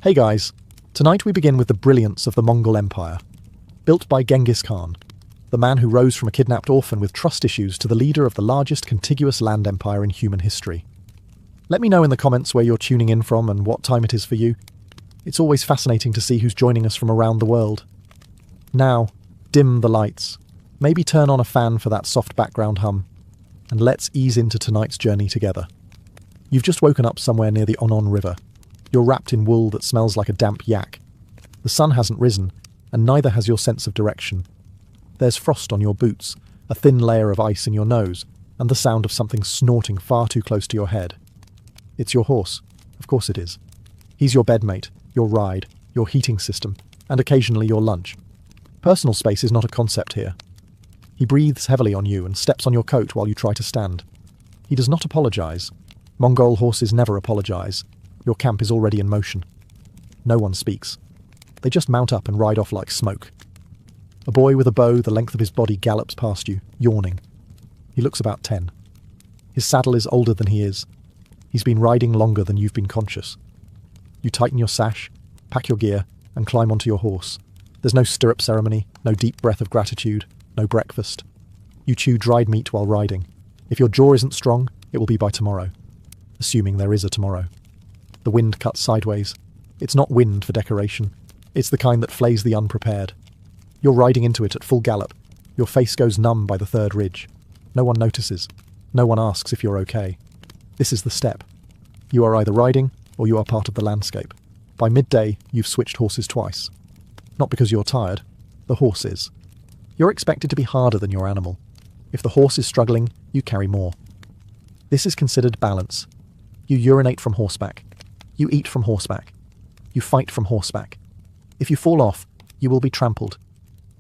Hey guys, tonight we begin with the brilliance of the Mongol Empire. Built by Genghis Khan, the man who rose from a kidnapped orphan with trust issues to the leader of the largest contiguous land empire in human history. Let me know in the comments where you're tuning in from and what time it is for you. It's always fascinating to see who's joining us from around the world. Now, dim the lights. Maybe turn on a fan for that soft background hum. And let's ease into tonight's journey together. You've just woken up somewhere near the Onon River. You're wrapped in wool that smells like a damp yak. The sun hasn't risen, and neither has your sense of direction. There's frost on your boots, a thin layer of ice in your nose, and the sound of something snorting far too close to your head. It's your horse. Of course it is. He's your bedmate, your ride, your heating system, and occasionally your lunch. Personal space is not a concept here. He breathes heavily on you and steps on your coat while you try to stand. He does not apologize. Mongol horses never apologize. Your camp is already in motion. No one speaks. They just mount up and ride off like smoke. A boy with a bow the length of his body gallops past you, yawning. He looks about 10. His saddle is older than he is. He's been riding longer than you've been conscious. You tighten your sash, pack your gear, and climb onto your horse. There's no stirrup ceremony, no deep breath of gratitude, no breakfast. You chew dried meat while riding. If your jaw isn't strong, it will be by tomorrow. Assuming there is a tomorrow. The wind cuts sideways. It's not wind for decoration. It's the kind that flays the unprepared. You're riding into it at full gallop. Your face goes numb by the third ridge. No one notices. No one asks if you're okay. This is the step. You are either riding, or you are part of the landscape. By midday, you've switched horses twice. Not because you're tired. The horse is. You're expected to be harder than your animal. If the horse is struggling, you carry more. This is considered balance. You urinate from horseback. You eat from horseback. You fight from horseback. If you fall off, you will be trampled.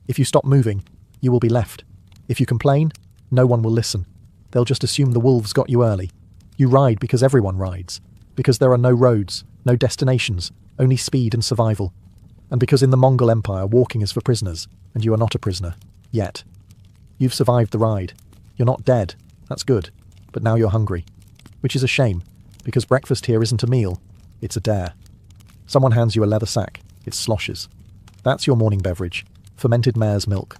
If you stop moving, you will be left. If you complain, no one will listen. They'll just assume the wolves got you early. You ride because everyone rides. Because there are no roads, no destinations, only speed and survival. And because in the Mongol Empire, walking is for prisoners, and you are not a prisoner. Yet. You've survived the ride. You're not dead. That's good. But now you're hungry. Which is a shame, because breakfast here isn't a meal. It's a dare. Someone hands you a leather sack. It sloshes. That's your morning beverage. Fermented mare's milk.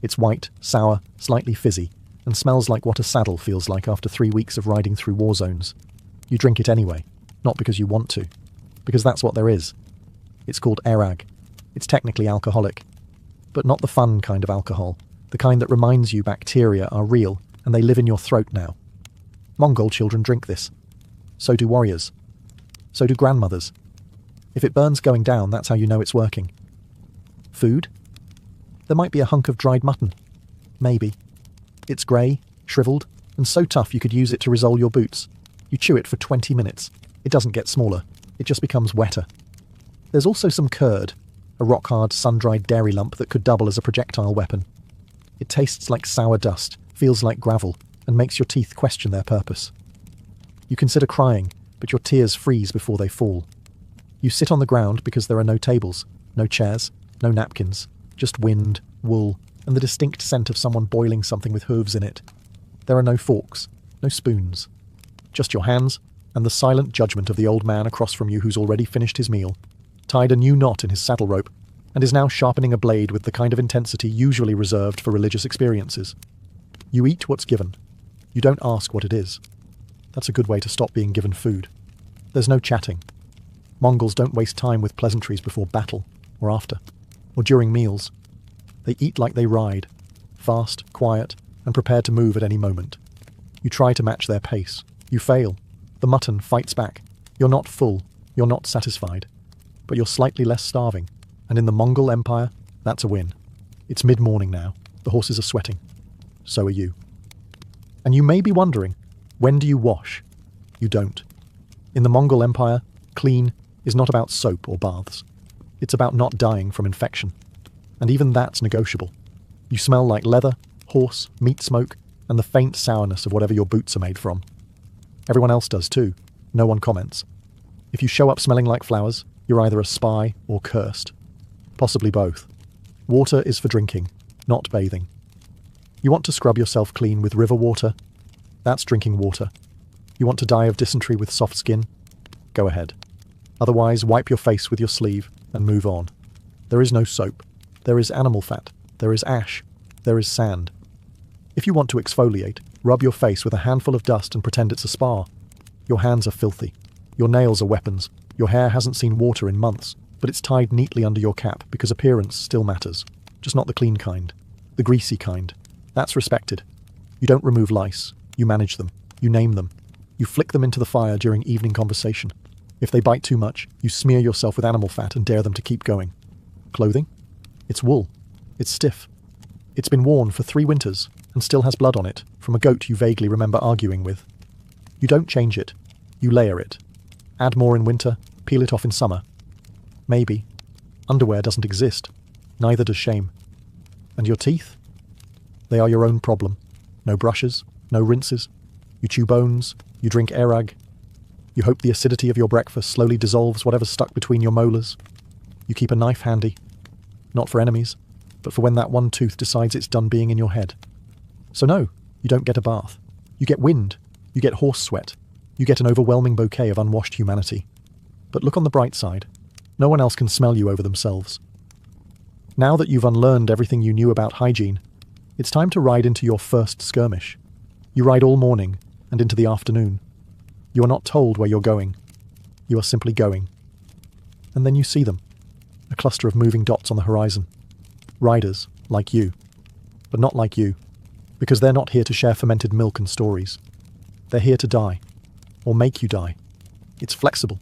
It's white, sour, slightly fizzy, and smells like what a saddle feels like after 3 weeks of riding through war zones. You drink it anyway, not because you want to, because that's what there is. It's called erag. It's technically alcoholic, but not the fun kind of alcohol, the kind that reminds you bacteria are real and they live in your throat now. Mongol children drink this. So do warriors. So do grandmothers. If it burns going down, that's how you know it's working. Food? There might be a hunk of dried mutton. Maybe. It's grey, shriveled, and so tough you could use it to risole your boots. You chew it for 20 minutes. It doesn't get smaller. It just becomes wetter. There's also some curd, a rock-hard, sun-dried dairy lump that could double as a projectile weapon. It tastes like sour dust, feels like gravel, and makes your teeth question their purpose. You consider crying, but your tears freeze before they fall. You sit on the ground because there are no tables, no chairs, no napkins, just wind, wool, and the distinct scent of someone boiling something with hooves in it. There are no forks, no spoons. Just your hands, and the silent judgment of the old man across from you who's already finished his meal, tied a new knot in his saddle rope, and is now sharpening a blade with the kind of intensity usually reserved for religious experiences. You eat what's given. You don't ask what it is. That's a good way to stop being given food. There's no chatting. Mongols don't waste time with pleasantries before battle, or after, or during meals. They eat like they ride, fast, quiet, and prepared to move at any moment. You try to match their pace. You fail. The mutton fights back. You're not full. You're not satisfied. But you're slightly less starving. And in the Mongol Empire, that's a win. It's mid-morning now. The horses are sweating. So are you. And you may be wondering, when do you wash? You don't. In the Mongol Empire, clean is not about soap or baths. It's about not dying from infection. And even that's negotiable. You smell like leather, horse, meat smoke, and the faint sourness of whatever your boots are made from. Everyone else does too. No one comments. If you show up smelling like flowers, you're either a spy or cursed. Possibly both. Water is for drinking, not bathing. You want to scrub yourself clean with river water? That's drinking water. You want to die of dysentery with soft skin? Go ahead. Otherwise, wipe your face with your sleeve and move on. There is no soap. There is animal fat. There is ash. There is sand. If you want to exfoliate, rub your face with a handful of dust and pretend it's a spa. Your hands are filthy. Your nails are weapons. Your hair hasn't seen water in months, but it's tied neatly under your cap because appearance still matters. Just not the clean kind. The greasy kind. That's respected. You don't remove lice. You manage them. You name them. You flick them into the fire during evening conversation. If they bite too much, you smear yourself with animal fat and dare them to keep going. Clothing? It's wool. It's stiff. It's been worn for 3 winters and still has blood on it from a goat you vaguely remember arguing with. You don't change it. You layer it. Add more in winter, peel it off in summer. Maybe. Underwear doesn't exist. Neither does shame. And your teeth? They are your own problem. No brushes, no rinses. You chew bones, you drink airag. You hope the acidity of your breakfast slowly dissolves whatever's stuck between your molars. You keep a knife handy. Not for enemies, but for when that one tooth decides it's done being in your head. So no, you don't get a bath. You get wind. You get horse sweat. You get an overwhelming bouquet of unwashed humanity. But look on the bright side. No one else can smell you over themselves. Now that you've unlearned everything you knew about hygiene, it's time to ride into your first skirmish. You ride all morning and into the afternoon. You are not told where you're going. You are simply going. And then you see them. A cluster of moving dots on the horizon. Riders, like you. But not like you. Because they're not here to share fermented milk and stories. They're here to die. Or make you die. It's flexible.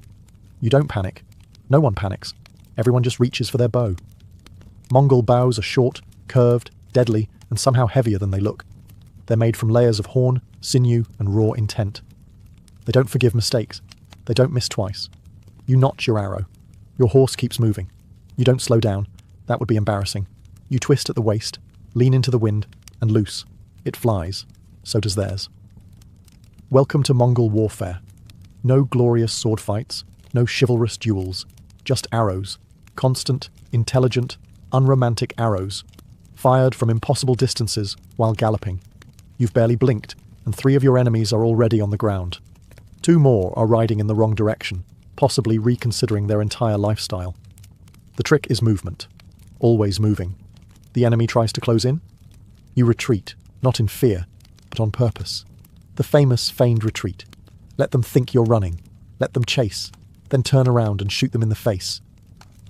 You don't panic. No one panics. Everyone just reaches for their bow. Mongol bows are short, curved, deadly, and somehow heavier than they look. They're made from layers of horn, sinew, and raw intent. They don't forgive mistakes. They don't miss twice. You notch your arrow. Your horse keeps moving. You don't slow down. That would be embarrassing. You twist at the waist, lean into the wind, and loose. It flies. So does theirs. Welcome to Mongol warfare. No glorious sword fights, no chivalrous duels. Just arrows. Constant, intelligent, unromantic arrows. Fired from impossible distances while galloping. You've barely blinked, and 3 of your enemies are already on the ground. 2 more are riding in the wrong direction, possibly reconsidering their entire lifestyle. The trick is movement. Always moving. The enemy tries to close in. You retreat, not in fear, but on purpose. The famous feigned retreat. Let them think you're running. Let them chase. Then turn around and shoot them in the face.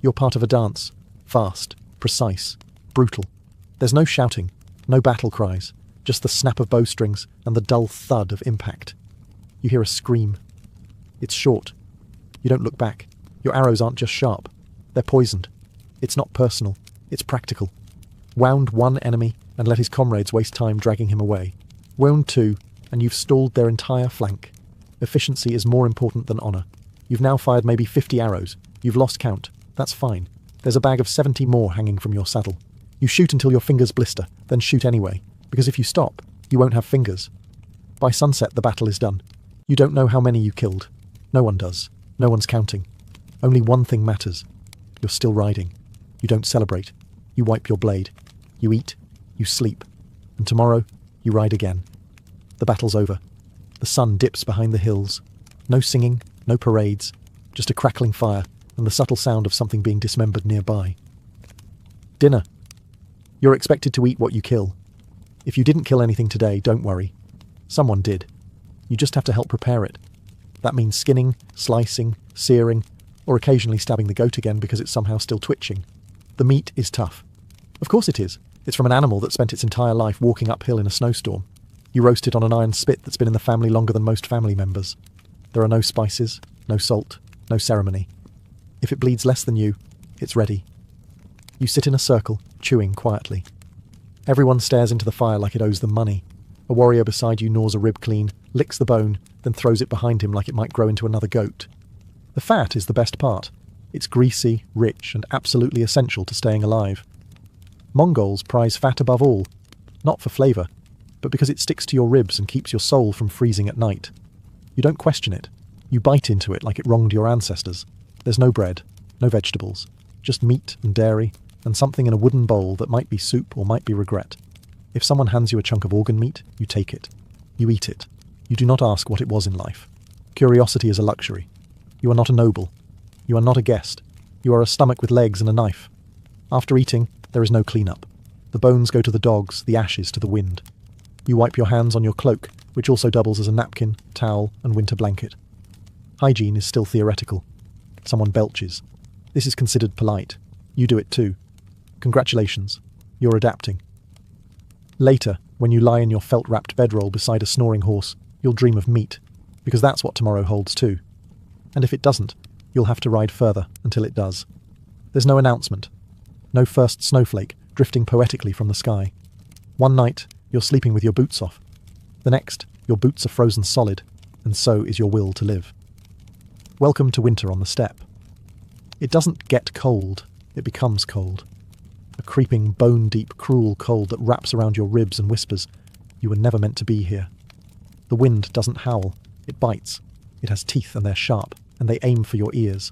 You're part of a dance. Fast, precise, brutal. There's no shouting, no battle cries, just the snap of bowstrings and the dull thud of impact. You hear a scream. It's short. You don't look back. Your arrows aren't just sharp. They're poisoned. It's not personal. It's practical. Wound 1 enemy and let his comrades waste time dragging him away. Wound 2, and you've stalled their entire flank. Efficiency is more important than honour. You've now fired maybe 50 arrows. You've lost count. That's fine. There's a bag of 70 more hanging from your saddle. You shoot until your fingers blister, then shoot anyway, because if you stop, you won't have fingers. By sunset, the battle is done. You don't know how many you killed. No one does. No one's counting. Only one thing matters. You're still riding. You don't celebrate. You wipe your blade. You eat. You sleep. And tomorrow, you ride again. The battle's over. The sun dips behind the hills. No singing, no parades, just a crackling fire and the subtle sound of something being dismembered nearby. Dinner. You're expected to eat what you kill. If you didn't kill anything today, don't worry. Someone did. You just have to help prepare it. That means skinning, slicing, searing, or occasionally stabbing the goat again because it's somehow still twitching. The meat is tough. Of course it is. It's from an animal that spent its entire life walking uphill in a snowstorm. You roast it on an iron spit that's been in the family longer than most family members. There are no spices, no salt, no ceremony. If it bleeds less than you, it's ready. You sit in a circle, chewing quietly. Everyone stares into the fire like it owes them money. A warrior beside you gnaws a rib clean, licks the bone, then throws it behind him like it might grow into another goat. The fat is the best part. It's greasy, rich, and absolutely essential to staying alive. Mongols prize fat above all, not for flavour, but because it sticks to your ribs and keeps your soul from freezing at night. You don't question it. You bite into it like it wronged your ancestors. There's no bread, no vegetables, just meat and dairy, and something in a wooden bowl that might be soup or might be regret. If someone hands you a chunk of organ meat, you take it. You eat it. You do not ask what it was in life. Curiosity is a luxury. You are not a noble. You are not a guest. You are a stomach with legs and a knife. After eating, there is no clean-up. The bones go to the dogs, the ashes to the wind. You wipe your hands on your cloak, which also doubles as a napkin, towel, and winter blanket. Hygiene is still theoretical. Someone belches. This is considered polite. You do it too. Congratulations. You're adapting. Later, when you lie in your felt-wrapped bedroll beside a snoring horse, you'll dream of meat, because that's what tomorrow holds too. And if it doesn't, you'll have to ride further until it does. There's no announcement. No first snowflake drifting poetically from the sky. One night, you're sleeping with your boots off. The next, your boots are frozen solid, and so is your will to live. Welcome to winter on the steppe. It doesn't get cold, it becomes cold. A creeping, bone-deep, cruel cold that wraps around your ribs and whispers, "You were never meant to be here." The wind doesn't howl, it bites. It has teeth and they're sharp, and they aim for your ears.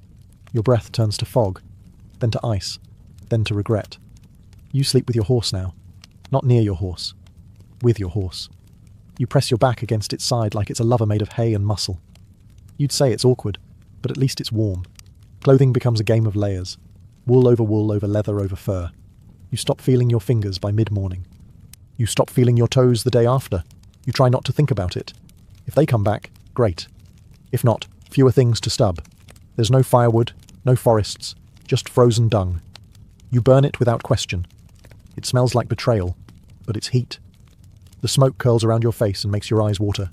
Your breath turns to fog, then to ice, then to regret. You sleep with your horse now. Not near your horse. With your horse. You press your back against its side like it's a lover made of hay and muscle. You'd say it's awkward, but at least it's warm. Clothing becomes a game of layers. Wool over leather over fur. You stop feeling your fingers by mid-morning. You stop feeling your toes the day after. You try not to think about it. If they come back, great. If not, fewer things to stub. There's no firewood, no forests, just frozen dung. You burn it without question. It smells like betrayal, but it's heat. The smoke curls around your face and makes your eyes water.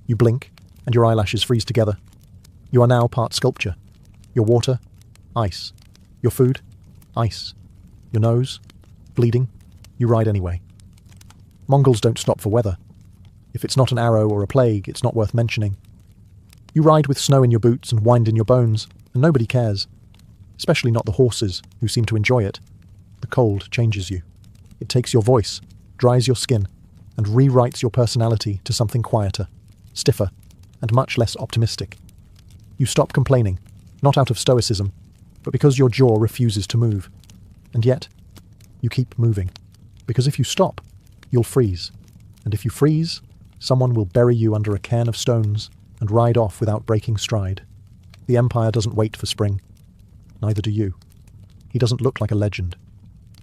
You blink, and your eyelashes freeze together. You are now part sculpture. Your water, ice. Your food, ice. Your nose, bleeding. You ride anyway. Mongols don't stop for weather. If it's not an arrow or a plague, it's not worth mentioning. You ride with snow in your boots and wind in your bones, and nobody cares. Especially not the horses, who seem to enjoy it. The cold changes you. It takes your voice, dries your skin, and rewrites your personality to something quieter, stiffer, and much less optimistic. You stop complaining, not out of stoicism, but because your jaw refuses to move. And yet, you keep moving. Because if you stop, you'll freeze. And if you freeze, someone will bury you under a cairn of stones and ride off without breaking stride. The Empire doesn't wait for spring. Neither do you. He doesn't look like a legend.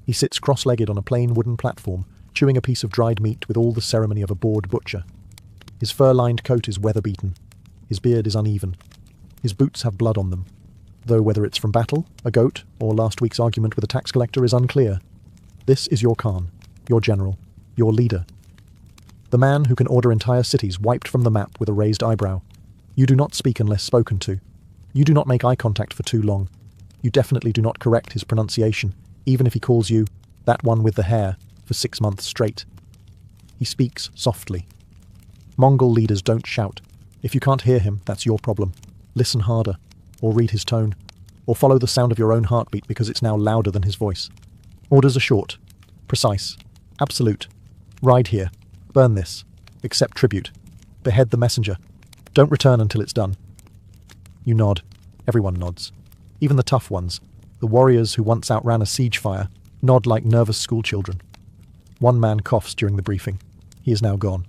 He sits cross-legged on a plain wooden platform, chewing a piece of dried meat with all the ceremony of a bored butcher. His fur-lined coat is weather-beaten. His beard is uneven. His boots have blood on them, though whether it's from battle, a goat, or last week's argument with a tax collector is unclear. This is your Khan, your general, your leader. The man who can order entire cities wiped from the map with a raised eyebrow. You do not speak unless spoken to. You do not make eye contact for too long. You definitely do not correct his pronunciation, even if he calls you, that one with the hair, for 6 months straight. He speaks softly. Mongol leaders don't shout. If you can't hear him, that's your problem. Listen harder, or read his tone, or follow the sound of your own heartbeat because it's now louder than his voice. Orders are short, precise, absolute. Ride here, burn this, accept tribute, behead the messenger. Don't return until it's done. You nod. Everyone nods. Even the tough ones, the warriors who once outran a siege fire, nod like nervous schoolchildren. One man coughs during the briefing. He is now gone.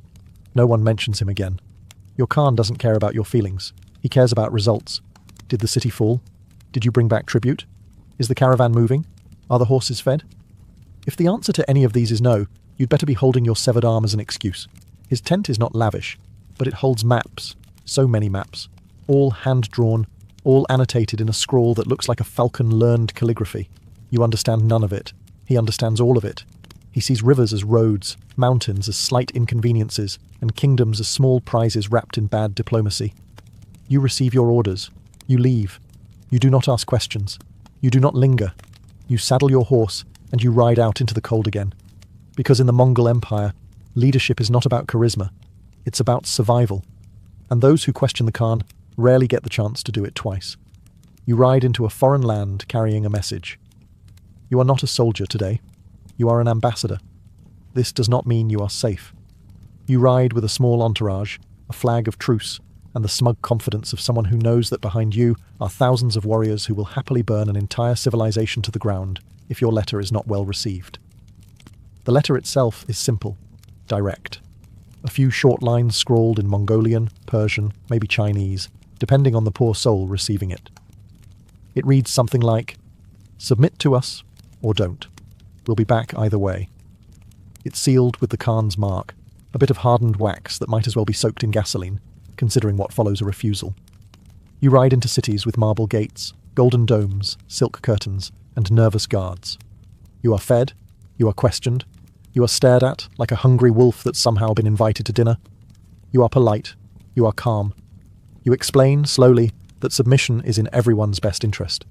No one mentions him again. Your Khan doesn't care about your feelings. He cares about results. Did the city fall? Did you bring back tribute? Is the caravan moving? Are the horses fed? If the answer to any of these is no, you'd better be holding your severed arm as an excuse. His tent is not lavish, but it holds maps. So many maps. All hand-drawn, all annotated in a scrawl that looks like a falcon-learned calligraphy. You understand none of it. He understands all of it. He sees rivers as roads, mountains as slight inconveniences, and kingdoms as small prizes wrapped in bad diplomacy. You receive your orders. You leave. You do not ask questions. You do not linger. You saddle your horse, and you ride out into the cold again. Because in the Mongol Empire, leadership is not about charisma. It's about survival. And those who question the Khan rarely get the chance to do it twice. You ride into a foreign land carrying a message. You are not a soldier today. You are an ambassador. This does not mean you are safe. You ride with a small entourage, a flag of truce, and the smug confidence of someone who knows that behind you are thousands of warriors who will happily burn an entire civilization to the ground if your letter is not well received. The letter itself is simple, direct. A few short lines scrawled in Mongolian, Persian, maybe Chinese, depending on the poor soul receiving it. It reads something like, "Submit to us, or don't. We'll be back either way." It's sealed with the Khan's mark, a bit of hardened wax that might as well be soaked in gasoline, considering what follows a refusal. You ride into cities with marble gates, golden domes, silk curtains, and nervous guards. You are fed, you are questioned, you are stared at like a hungry wolf that's somehow been invited to dinner. You are polite, you are calm. You explain, slowly, that submission is in everyone's best interest.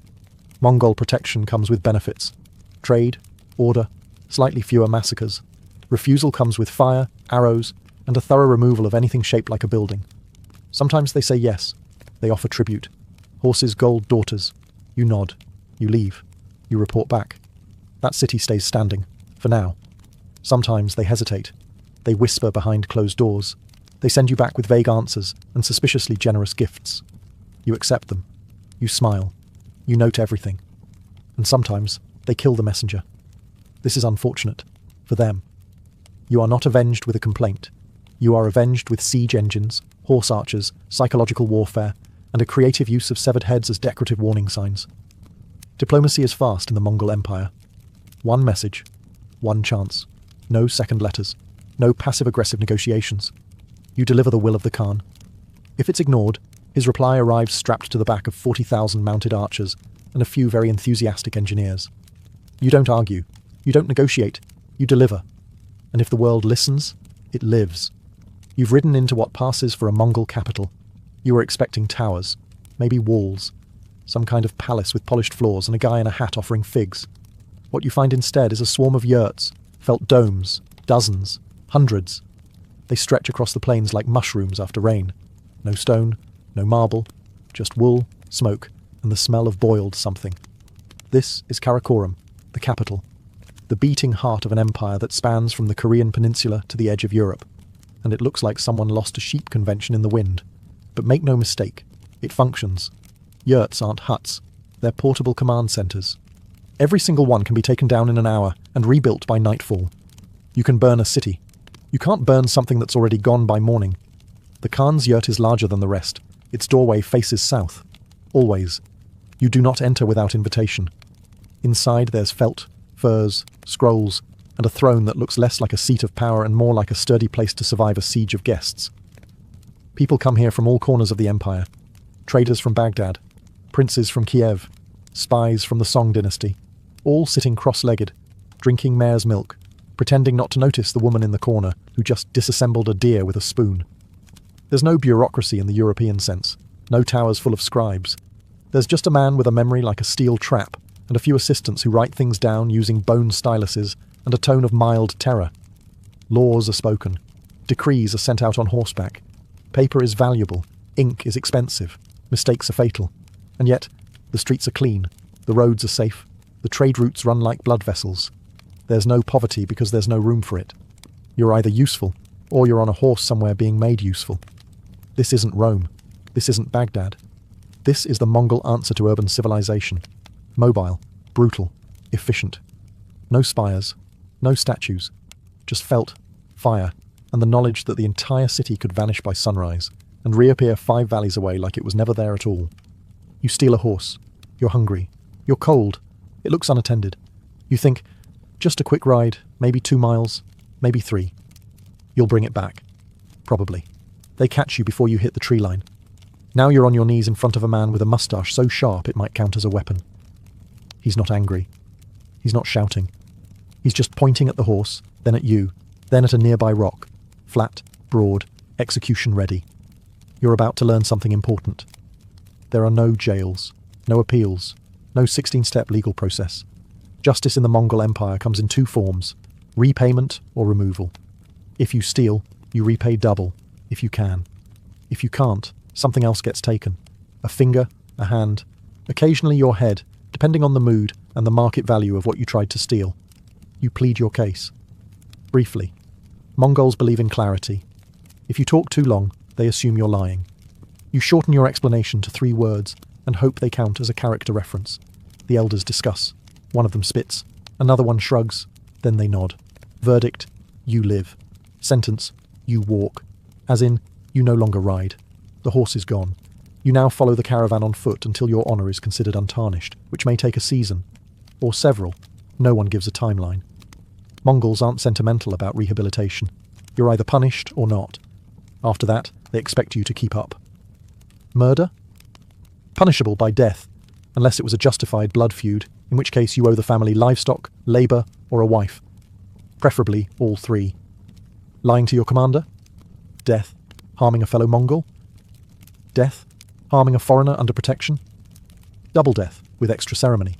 Mongol protection comes with benefits. Trade, order, slightly fewer massacres. Refusal comes with fire, arrows, and a thorough removal of anything shaped like a building. Sometimes they say yes. They offer tribute. Horses, gold, daughters. You nod. You leave. You report back. That city stays standing, for now. Sometimes they hesitate. They whisper behind closed doors. They send you back with vague answers and suspiciously generous gifts. You accept them. You smile. You note everything. And sometimes they kill the messenger. This is unfortunate. For them. You are not avenged with a complaint. You are avenged with siege engines, horse archers, psychological warfare, and a creative use of severed heads as decorative warning signs. Diplomacy is fast in the Mongol Empire. One message, one chance. No second letters. No passive-aggressive negotiations. You deliver the will of the Khan. If it's ignored, his reply arrives strapped to the back of 40,000 mounted archers and a few very enthusiastic engineers. You don't argue. You don't negotiate. You deliver. And if the world listens, it lives. You've ridden into what passes for a Mongol capital. You were expecting towers, maybe walls, some kind of palace with polished floors and a guy in a hat offering figs. What you find instead is a swarm of yurts, felt domes, dozens, hundreds. They stretch across the plains like mushrooms after rain. No stone, no marble, just wool, smoke, and the smell of boiled something. This is Karakoram, the capital, the beating heart of an empire that spans from the Korean peninsula to the edge of Europe. And it looks like someone lost a sheep convention in the wind. But make no mistake, it functions. Yurts aren't huts, they're portable command centres. Every single one can be taken down in an hour and rebuilt by nightfall. You can burn a city. You can't burn something that's already gone by morning. The Khan's yurt is larger than the rest. Its doorway faces south. Always. You do not enter without invitation. Inside there's felt, furs, scrolls, and a throne that looks less like a seat of power and more like a sturdy place to survive a siege of guests. People come here from all corners of the empire. Traders from Baghdad, princes from Kiev, spies from the Song dynasty, all sitting cross-legged, drinking mare's milk, pretending not to notice the woman in the corner who just disassembled a deer with a spoon. There's no bureaucracy in the European sense, no towers full of scribes. There's just a man with a memory like a steel trap and a few assistants who write things down using bone styluses and a tone of mild terror. Laws are spoken. Decrees are sent out on horseback. Paper is valuable. Ink is expensive. Mistakes are fatal. And yet, the streets are clean. The roads are safe. The trade routes run like blood vessels. There's no poverty because there's no room for it. You're either useful, or you're on a horse somewhere being made useful. This isn't Rome. This isn't Baghdad. This is the Mongol answer to urban civilization. Mobile, brutal, efficient. No spires, no statues, just felt, fire, and the knowledge that the entire city could vanish by sunrise and reappear 5 valleys away like it was never there at all. You steal a horse. You're hungry. You're cold. It looks unattended. You think, just a quick ride, maybe 2 miles, maybe 3. You'll bring it back. Probably. They catch you before you hit the tree line. Now you're on your knees in front of a man with a moustache so sharp it might count as a weapon. He's not angry. He's not shouting. He's just pointing at the horse, then at you, then at a nearby rock. Flat, broad, execution ready. You're about to learn something important. There are no jails, no appeals, no 16-step legal process. Justice in the Mongol Empire comes in 2 forms, repayment or removal. If you steal, you repay double, if you can. If you can't, something else gets taken. A finger, a hand, occasionally your head, depending on the mood and the market value of what you tried to steal. You plead your case. Briefly, Mongols believe in clarity. If you talk too long, they assume you're lying. You shorten your explanation to 3 words and hope they count as a character reference. The elders discuss. One of them spits. Another one shrugs. Then they nod. Verdict, you live. Sentence, you walk. As in, you no longer ride. The horse is gone. You now follow the caravan on foot until your honour is considered untarnished, which may take a season, or several. No one gives a timeline. Mongols aren't sentimental about rehabilitation. You're either punished or not. After that, they expect you to keep up. Murder? Punishable by death, unless it was a justified blood feud, in which case you owe the family livestock, labour, or a wife. Preferably all three. Lying to your commander? Death. Harming a fellow Mongol? Death. Harming a foreigner under protection? Double death, with extra ceremony.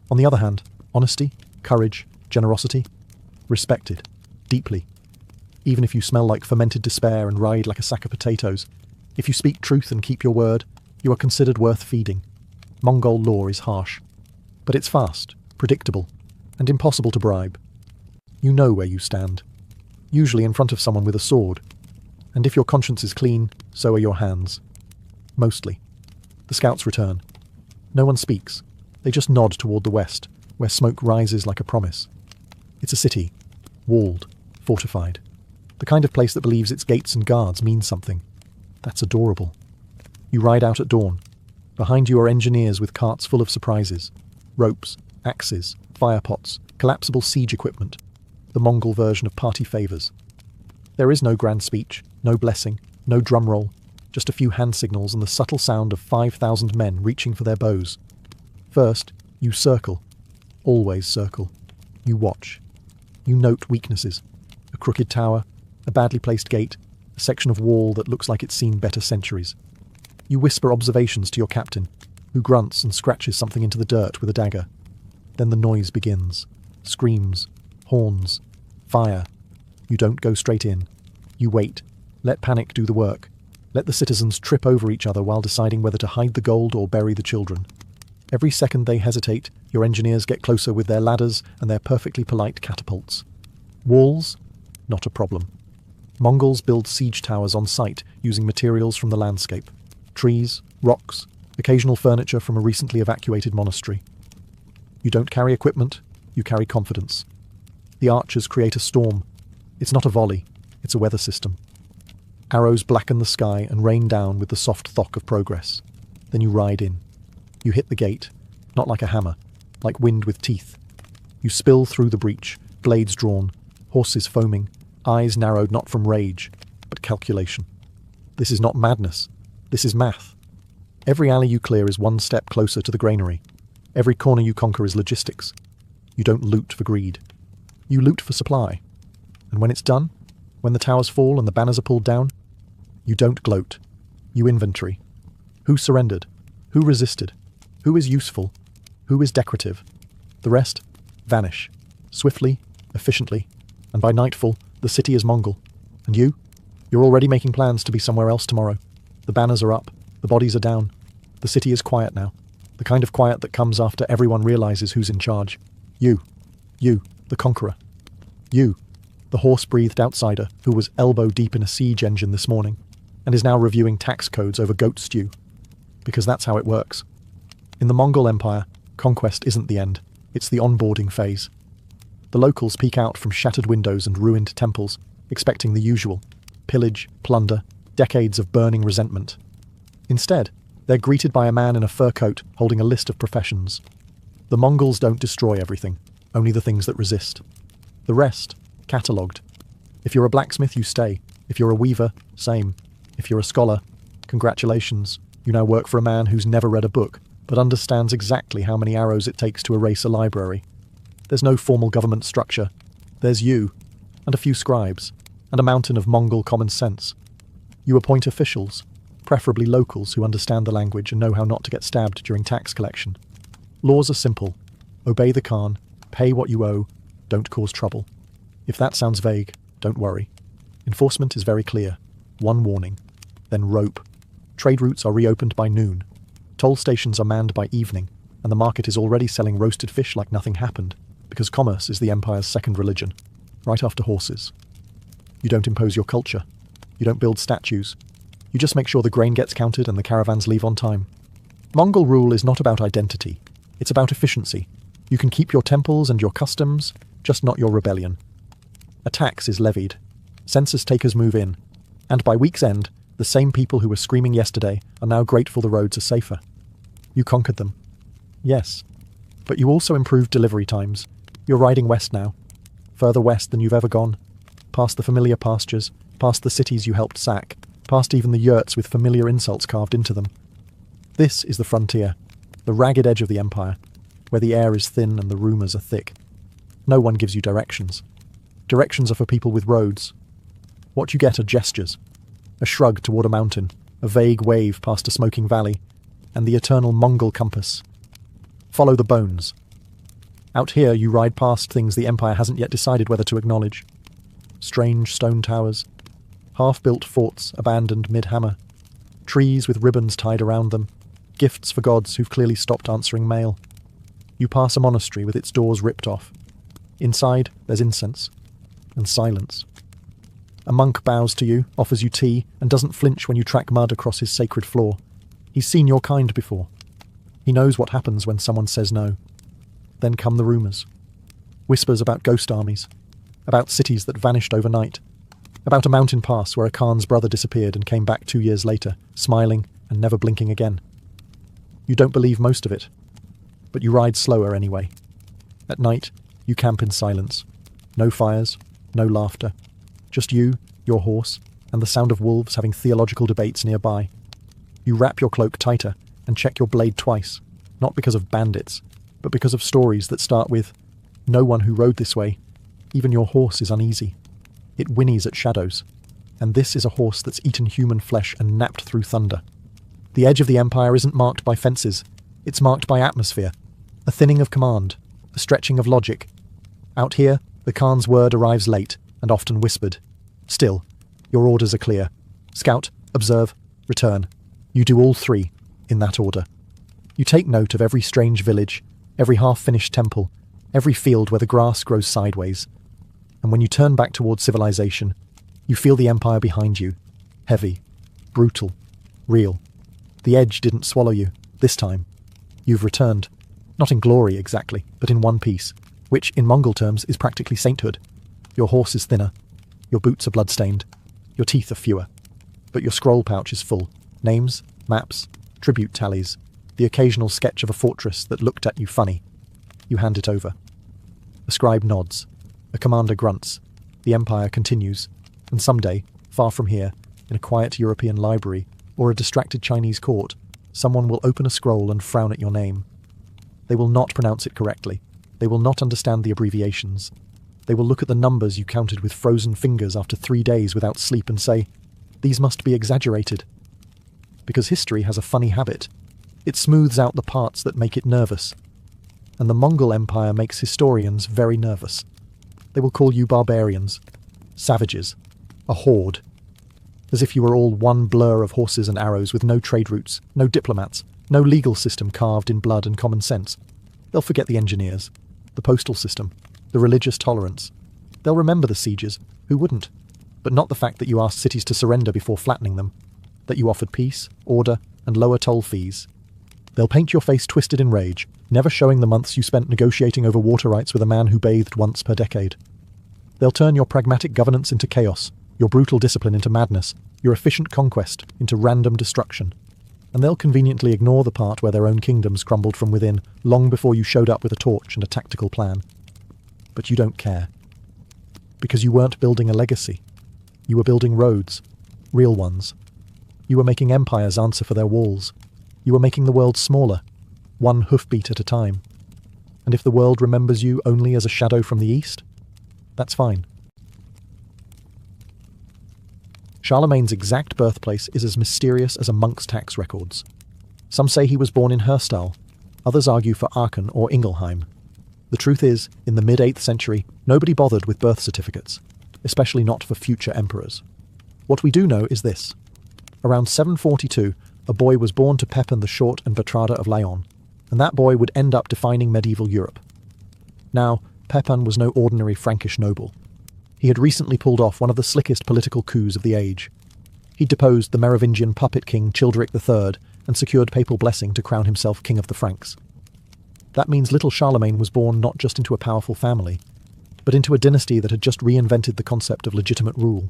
On the other hand, honesty, courage, generosity, respected, deeply. Even if you smell like fermented despair and ride like a sack of potatoes, if you speak truth and keep your word, you are considered worth feeding. Mongol law is harsh, but it's fast, predictable, and impossible to bribe. You know where you stand, usually in front of someone with a sword, and if your conscience is clean, so are your hands. Mostly. The scouts return. No one speaks. They just nod toward the west, where smoke rises like a promise. It's a city, walled, fortified. The kind of place that believes its gates and guards mean something. That's adorable. You ride out at dawn. Behind you are engineers with carts full of surprises. Ropes, axes, fire pots, collapsible siege equipment. The Mongol version of party favours. There is no grand speech, no blessing, no drum roll, just a few hand signals and the subtle sound of 5,000 men reaching for their bows. First, you circle. Always circle. You watch. You note weaknesses. A crooked tower, a badly placed gate, a section of wall that looks like it's seen better centuries. You whisper observations to your captain, who grunts and scratches something into the dirt with a dagger. Then the noise begins. Screams, horns, fire. You don't go straight in. You wait. Let panic do the work. Let the citizens trip over each other while deciding whether to hide the gold or bury the children. Every second they hesitate, your engineers get closer with their ladders and their perfectly polite catapults. Walls? Not a problem. Mongols build siege towers on site using materials from the landscape. Trees, rocks, occasional furniture from a recently evacuated monastery. You don't carry equipment, you carry confidence. The archers create a storm. It's not a volley, it's a weather system. Arrows blacken the sky and rain down with the soft thock of progress. Then you ride in. You hit the gate, not like a hammer, like wind with teeth. You spill through the breach, blades drawn, horses foaming, eyes narrowed not from rage, but calculation. This is not madness. This is math. Every alley you clear is one step closer to the granary. Every corner you conquer is logistics. You don't loot for greed. You loot for supply. And when it's done, when the towers fall and the banners are pulled down, you don't gloat. You inventory. Who surrendered? Who resisted? Who is useful? Who is decorative? The rest vanish. Swiftly, efficiently. And by nightfall, the city is Mongol. And you? You're already making plans to be somewhere else tomorrow. The banners are up. The bodies are down. The city is quiet now. The kind of quiet that comes after everyone realizes who's in charge. You. You, the conqueror. You, the horse-breathed outsider who was elbow-deep in a siege engine this morning and is now reviewing tax codes over goat stew. Because that's how it works. In the Mongol Empire, conquest isn't the end. It's the onboarding phase. The locals peek out from shattered windows and ruined temples, expecting the usual. Pillage, plunder, decades of burning resentment. Instead, they're greeted by a man in a fur coat holding a list of professions. The Mongols don't destroy everything, only the things that resist. The rest, catalogued. If you're a blacksmith, you stay. If you're a weaver, same. If you're a scholar, congratulations. You now work for a man who's never read a book, but understands exactly how many arrows it takes to erase a library. There's no formal government structure. There's you, and a few scribes, and a mountain of Mongol common sense. You appoint officials, preferably locals who understand the language and know how not to get stabbed during tax collection. Laws are simple. Obey the Khan, pay what you owe, don't cause trouble. If that sounds vague, don't worry. Enforcement is very clear. One warning. Then rope. Trade routes are reopened by noon. Toll stations are manned by evening, and the market is already selling roasted fish like nothing happened, because commerce is the empire's second religion, right after horses. You don't impose your culture. You don't build statues. You just make sure the grain gets counted and the caravans leave on time. Mongol rule is not about identity. It's about efficiency. You can keep your temples and your customs, just not your rebellion. A tax is levied. Census takers move in. And by week's end, The same people who were screaming yesterday are now grateful the roads are safer. You conquered them. Yes. But you also improved delivery times. You're riding west now. Further west than you've ever gone. Past the familiar pastures, past the cities you helped sack, past even the yurts with familiar insults carved into them. This is the frontier, the ragged edge of the empire, where the air is thin and the rumours are thick. No one gives you directions. Directions are for people with roads. What you get are gestures. A shrug toward a mountain, a vague wave past a smoking valley, and the eternal Mongol compass. Follow the bones. Out here you ride past things the empire hasn't yet decided whether to acknowledge. Strange stone towers, half-built forts abandoned mid-hammer, trees with ribbons tied around them, gifts for gods who've clearly stopped answering mail. You pass a monastery with its doors ripped off. Inside, there's incense and silence. A monk bows to you, offers you tea, and doesn't flinch when you track mud across his sacred floor. He's seen your kind before. He knows what happens when someone says no. Then come the rumours. Whispers about ghost armies, about cities that vanished overnight, about a mountain pass where a Khan's brother disappeared and came back 2 years later, smiling and never blinking again. You don't believe most of it, but you ride slower anyway. At night, you camp in silence. No fires, no laughter. Just you, your horse, and the sound of wolves having theological debates nearby. You wrap your cloak tighter and check your blade twice, not because of bandits, but because of stories that start with, "No one who rode this way. Even your horse is uneasy. It whinnies at shadows. And this is a horse that's eaten human flesh and napped through thunder." The edge of the empire isn't marked by fences. It's marked by atmosphere. A thinning of command. A stretching of logic. Out here, the Khan's word arrives late, and often whispered. Still, your orders are clear. Scout, observe, return. You do all three, in that order. You take note of every strange village, every half-finished temple, every field where the grass grows sideways. And when you turn back towards civilization, you feel the empire behind you. Heavy, brutal, real. The edge didn't swallow you, this time. You've returned. Not in glory, exactly, but in one piece, which, in Mongol terms, is practically sainthood. Your horse is thinner. Your boots are blood-stained. Your teeth are fewer. But your scroll pouch is full. Names, maps, tribute tallies, the occasional sketch of a fortress that looked at you funny. You hand it over. A scribe nods. A commander grunts. The empire continues. And someday, far from here, in a quiet European library or a distracted Chinese court, someone will open a scroll and frown at your name. They will not pronounce it correctly. They will not understand the abbreviations. They will look at the numbers you counted with frozen fingers after 3 days without sleep and say, "These must be exaggerated." Because history has a funny habit. It smooths out the parts that make it nervous. And the Mongol Empire makes historians very nervous. They will call you barbarians, savages, a horde. As if you were all one blur of horses and arrows with no trade routes, no diplomats, no legal system carved in blood and common sense. They'll forget the engineers, the postal system, the religious tolerance. They'll remember the sieges, who wouldn't? But not the fact that you asked cities to surrender before flattening them, that you offered peace, order, and lower toll fees. They'll paint your face twisted in rage, never showing the months you spent negotiating over water rights with a man who bathed once per decade. They'll turn your pragmatic governance into chaos, your brutal discipline into madness, your efficient conquest into random destruction. And they'll conveniently ignore the part where their own kingdoms crumbled from within long before you showed up with a torch and a tactical plan. But you don't care. Because you weren't building a legacy. You were building roads, real ones. You were making empires answer for their walls. You were making the world smaller, one hoofbeat at a time. And if the world remembers you only as a shadow from the east, that's fine. Charlemagne's exact birthplace is as mysterious as a monk's tax records. Some say he was born in Herstal, others argue for Aachen or Ingelheim. The truth is, in the mid-8th century, nobody bothered with birth certificates, especially not for future emperors. What we do know is this. Around 742, a boy was born to Pepin the Short and Bertrada of Lyon, and that boy would end up defining medieval Europe. Now, Pepin was no ordinary Frankish noble. He had recently pulled off one of the slickest political coups of the age. He deposed the Merovingian puppet king Childeric III and secured papal blessing to crown himself king of the Franks. That means little Charlemagne was born not just into a powerful family, but into a dynasty that had just reinvented the concept of legitimate rule.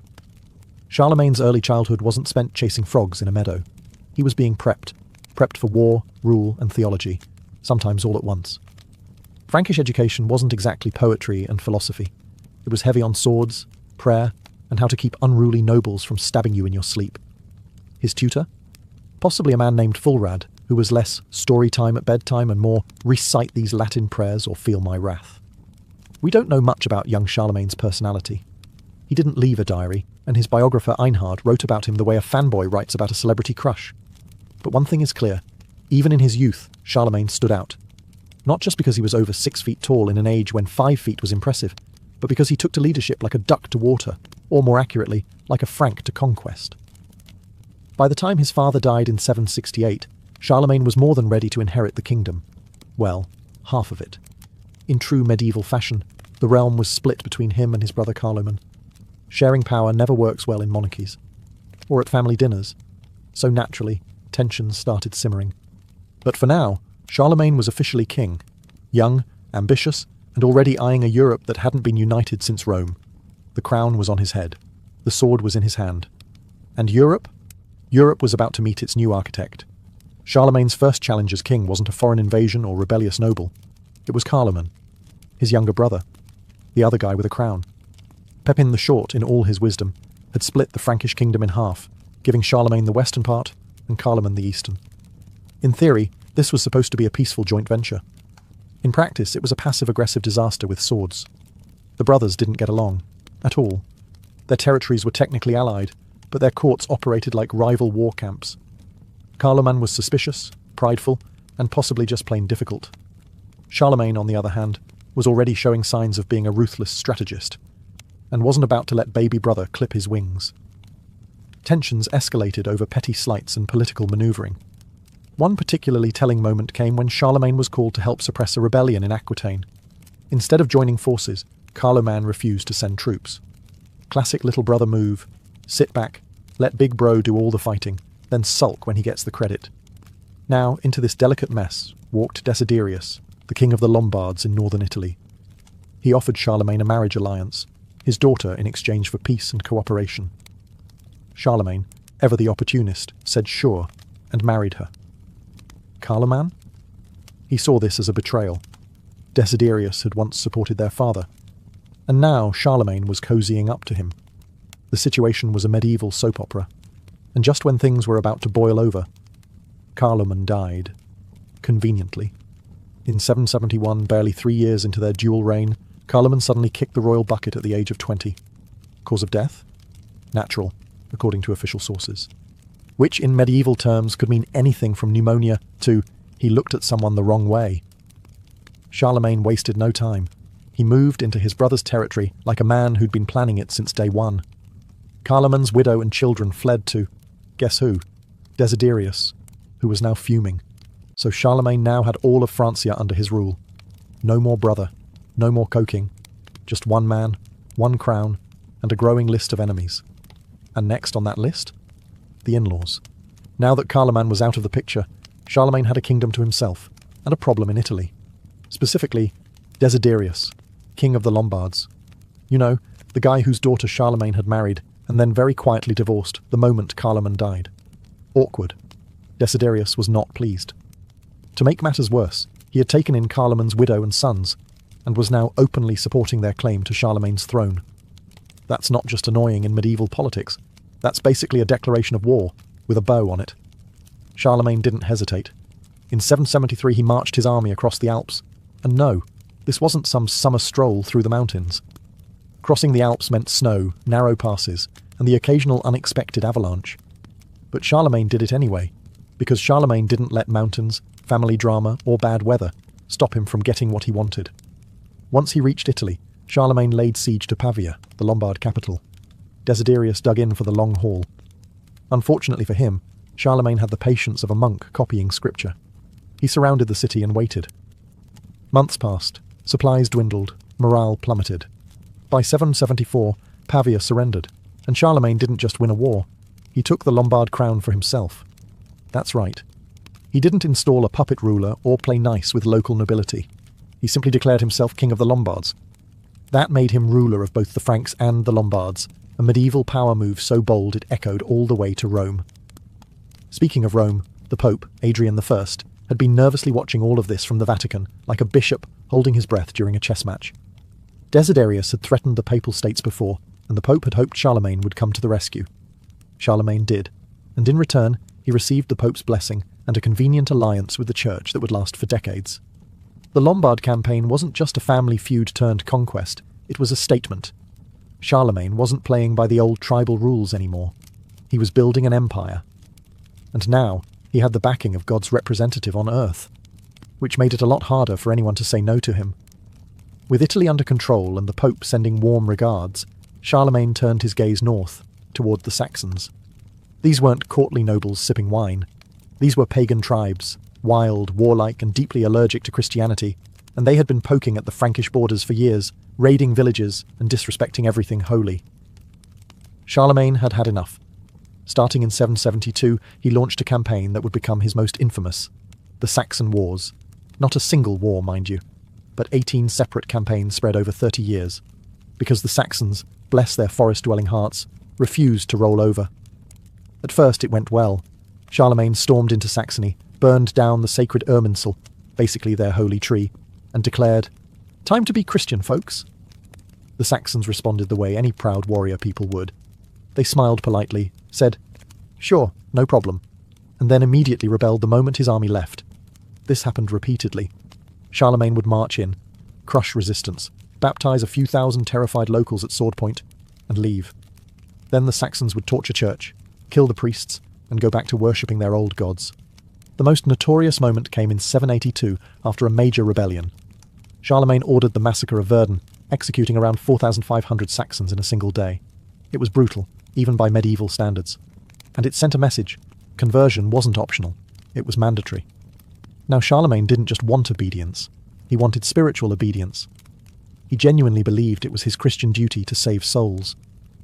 Charlemagne's early childhood wasn't spent chasing frogs in a meadow. He was being prepped for war, rule, and theology, sometimes all at once. Frankish education wasn't exactly poetry and philosophy. It was heavy on swords, prayer, and how to keep unruly nobles from stabbing you in your sleep. His tutor? Possibly a man named Fulrad, who was less story time at bedtime and more recite these Latin prayers or feel my wrath. We don't know much about young Charlemagne's personality. He didn't leave a diary, and his biographer Einhard wrote about him the way a fanboy writes about a celebrity crush. But one thing is clear, even in his youth, Charlemagne stood out. Not just because he was over 6 feet tall in an age when 5 feet was impressive, but because he took to leadership like a duck to water, or more accurately, like a Frank to conquest. By the time his father died in 768, Charlemagne was more than ready to inherit the kingdom. Well, half of it. In true medieval fashion, the realm was split between him and his brother Carloman. Sharing power never works well in monarchies, or at family dinners, so naturally, tensions started simmering. But for now, Charlemagne was officially king, young, ambitious, and already eyeing a Europe that hadn't been united since Rome. The crown was on his head, the sword was in his hand. And Europe? Europe was about to meet its new architect. Charlemagne's first challenge as king wasn't a foreign invasion or rebellious noble. It was Carloman, his younger brother, the other guy with a crown. Pepin the Short, in all his wisdom, had split the Frankish kingdom in half, giving Charlemagne the western part and Carloman the eastern. In theory, this was supposed to be a peaceful joint venture. In practice, it was a passive-aggressive disaster with swords. The brothers didn't get along, at all. Their territories were technically allied, but their courts operated like rival war camps. Carloman was suspicious, prideful, and possibly just plain difficult. Charlemagne, on the other hand, was already showing signs of being a ruthless strategist, and wasn't about to let baby brother clip his wings. Tensions escalated over petty slights and political manoeuvring. One particularly telling moment came when Charlemagne was called to help suppress a rebellion in Aquitaine. Instead of joining forces, Carloman refused to send troops. Classic little brother move: sit back, let big bro do all the fighting, then sulk when he gets the credit. Now, into this delicate mess walked Desiderius, the king of the Lombards in northern Italy. He offered Charlemagne a marriage alliance, his daughter in exchange for peace and cooperation. Charlemagne, ever the opportunist, said sure, and married her. Carloman? He saw this as a betrayal. Desiderius had once supported their father, and now Charlemagne was cozying up to him. The situation was a medieval soap opera, and just when things were about to boil over, Carloman died. Conveniently. In 771, barely 3 years into their dual reign, Carloman suddenly kicked the royal bucket at the age of 20. Cause of death? Natural, according to official sources. Which in medieval terms could mean anything from pneumonia to he looked at someone the wrong way. Charlemagne wasted no time. He moved into his brother's territory like a man who'd been planning it since day one. Carloman's widow and children fled to, guess who? Desiderius, who was now fuming. So Charlemagne now had all of Francia under his rule. No more brother, no more coking, just one man, one crown, and a growing list of enemies. And next on that list? The in-laws. Now that Carloman was out of the picture, Charlemagne had a kingdom to himself, and a problem in Italy. Specifically, Desiderius, king of the Lombards. You know, the guy whose daughter Charlemagne had married, and then very quietly divorced the moment Carloman died. Awkward. Desiderius was not pleased. To make matters worse, he had taken in Carloman's widow and sons, and was now openly supporting their claim to Charlemagne's throne. That's not just annoying in medieval politics. That's basically a declaration of war, with a bow on it. Charlemagne didn't hesitate. In 773 he marched his army across the Alps, and no, this wasn't some summer stroll through the mountains. Crossing the Alps meant snow, narrow passes, and the occasional unexpected avalanche. But Charlemagne did it anyway, because Charlemagne didn't let mountains, family drama, or bad weather stop him from getting what he wanted. Once he reached Italy, Charlemagne laid siege to Pavia, the Lombard capital. Desiderius dug in for the long haul. Unfortunately for him, Charlemagne had the patience of a monk copying scripture. He surrounded the city and waited. Months passed, supplies dwindled, morale plummeted. By 774, Pavia surrendered, and Charlemagne didn't just win a war, he took the Lombard crown for himself. That's right. He didn't install a puppet ruler or play nice with local nobility. He simply declared himself king of the Lombards. That made him ruler of both the Franks and the Lombards, a medieval power move so bold it echoed all the way to Rome. Speaking of Rome, the Pope, Adrian I, had been nervously watching all of this from the Vatican, like a bishop holding his breath during a chess match. Desiderius had threatened the Papal States before, and the Pope had hoped Charlemagne would come to the rescue. Charlemagne did, and in return he received the Pope's blessing and a convenient alliance with the Church that would last for decades. The Lombard campaign wasn't just a family feud turned conquest, it was a statement. Charlemagne wasn't playing by the old tribal rules anymore. He was building an empire. And now he had the backing of God's representative on earth, which made it a lot harder for anyone to say no to him. With Italy under control and the Pope sending warm regards, Charlemagne turned his gaze north, toward the Saxons. These weren't courtly nobles sipping wine. These were pagan tribes, wild, warlike, and deeply allergic to Christianity, and they had been poking at the Frankish borders for years, raiding villages and disrespecting everything holy. Charlemagne had had enough. Starting in 772, he launched a campaign that would become his most infamous, the Saxon Wars. Not a single war, mind you, but 18 separate campaigns spread over 30 years, because the Saxons, bless their forest-dwelling hearts, refused to roll over. At first it went well. Charlemagne stormed into Saxony, burned down the sacred Irminsul, basically their holy tree, and declared, "Time to be Christian, folks." The Saxons responded the way any proud warrior people would. They smiled politely, said, "Sure, no problem," and then immediately rebelled the moment his army left. This happened repeatedly. Charlemagne would march in, crush resistance, baptize a few thousand terrified locals at sword point, and leave. Then the Saxons would torture church, kill the priests, and go back to worshipping their old gods. The most notorious moment came in 782 after a major rebellion. Charlemagne ordered the massacre of Verdun, executing around 4,500 Saxons in a single day. It was brutal, even by medieval standards. And it sent a message. Conversion wasn't optional. It was mandatory. Now Charlemagne didn't just want obedience. He wanted spiritual obedience. He genuinely believed it was his Christian duty to save souls,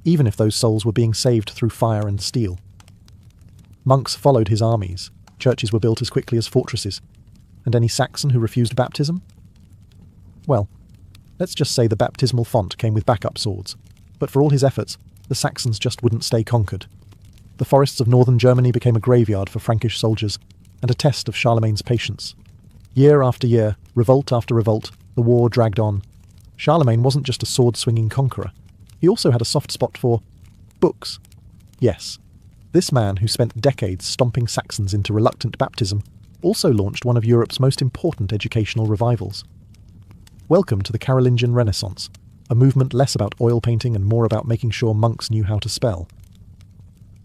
even if those souls were being saved through fire and steel. Monks followed his armies. Churches were built as quickly as fortresses. And any Saxon who refused baptism? Well, let's just say the baptismal font came with backup swords. But for all his efforts, the Saxons just wouldn't stay conquered. The forests of northern Germany became a graveyard for Frankish soldiers, and a test of Charlemagne's patience. Year after year, revolt after revolt, the war dragged on. Charlemagne wasn't just a sword-swinging conqueror. He also had a soft spot for books. Yes, this man who spent decades stomping Saxons into reluctant baptism also launched one of Europe's most important educational revivals. Welcome to the Carolingian Renaissance, a movement less about oil painting and more about making sure monks knew how to spell.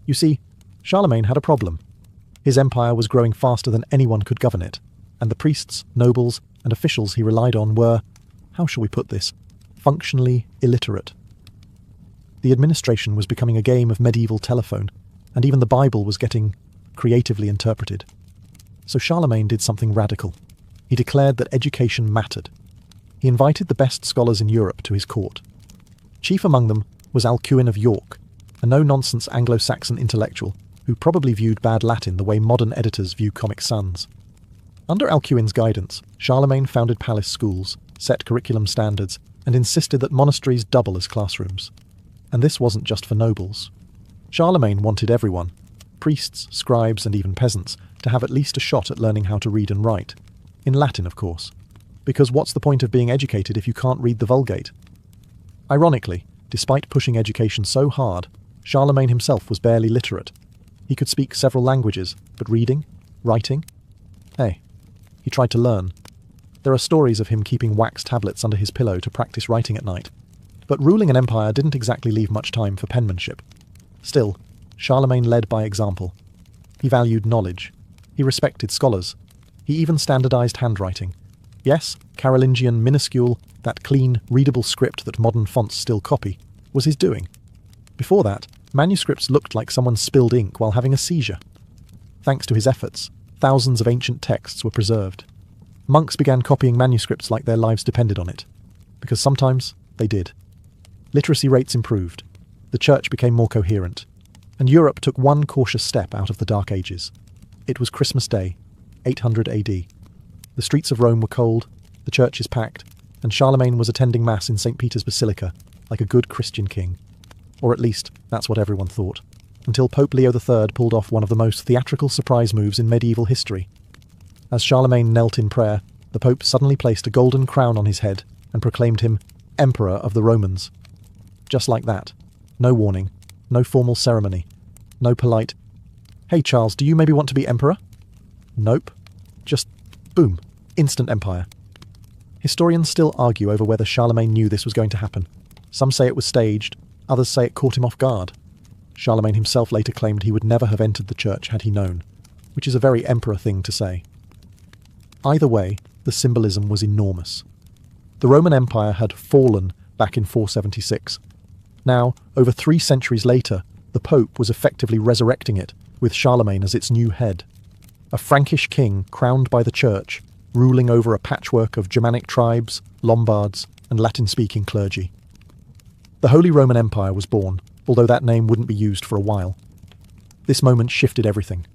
You see, Charlemagne had a problem. His empire was growing faster than anyone could govern it, and the priests, nobles, and officials he relied on were, how shall we put this, functionally illiterate. The administration was becoming a game of medieval telephone, and even the Bible was getting creatively interpreted. So Charlemagne did something radical. He declared that education mattered. He invited the best scholars in Europe to his court. Chief among them was Alcuin of York, a no-nonsense Anglo-Saxon intellectual who probably viewed bad Latin the way modern editors view Comic Sans. Under Alcuin's guidance, Charlemagne founded palace schools, set curriculum standards, and insisted that monasteries double as classrooms. And this wasn't just for nobles. Charlemagne wanted everyone, priests, scribes, and even peasants, to have at least a shot at learning how to read and write. In Latin, of course. Because what's the point of being educated if you can't read the Vulgate? Ironically, despite pushing education so hard, Charlemagne himself was barely literate. He could speak several languages, but reading? Writing? Hey, he tried to learn. There are stories of him keeping wax tablets under his pillow to practice writing at night. But ruling an empire didn't exactly leave much time for penmanship. Still, Charlemagne led by example. He valued knowledge. He respected scholars. He even standardized handwriting. Yes, Carolingian minuscule, that clean, readable script that modern fonts still copy, was his doing. Before that, manuscripts looked like someone spilled ink while having a seizure. Thanks to his efforts, thousands of ancient texts were preserved. Monks began copying manuscripts like their lives depended on it, because sometimes they did. Literacy rates improved, the church became more coherent, and Europe took one cautious step out of the Dark Ages. It was Christmas Day, 800 AD. The streets of Rome were cold, the churches packed, and Charlemagne was attending Mass in St. Peter's Basilica, like a good Christian king. Or at least, that's what everyone thought, until Pope Leo III pulled off one of the most theatrical surprise moves in medieval history. As Charlemagne knelt in prayer, the Pope suddenly placed a golden crown on his head and proclaimed him Emperor of the Romans. Just like that. No warning, no formal ceremony, no polite, "Hey Charles, do you maybe want to be emperor?" Nope. Just boom, instant empire. Historians still argue over whether Charlemagne knew this was going to happen. Some say it was staged, others say it caught him off guard. Charlemagne himself later claimed he would never have entered the church had he known, which is a very emperor thing to say. Either way, the symbolism was enormous. The Roman Empire had fallen back in 476. Now, over 3 centuries later, the Pope was effectively resurrecting it, with Charlemagne as its new head. A Frankish king crowned by the church, ruling over a patchwork of Germanic tribes, Lombards, and Latin-speaking clergy. The Holy Roman Empire was born, although that name wouldn't be used for a while. This moment shifted everything.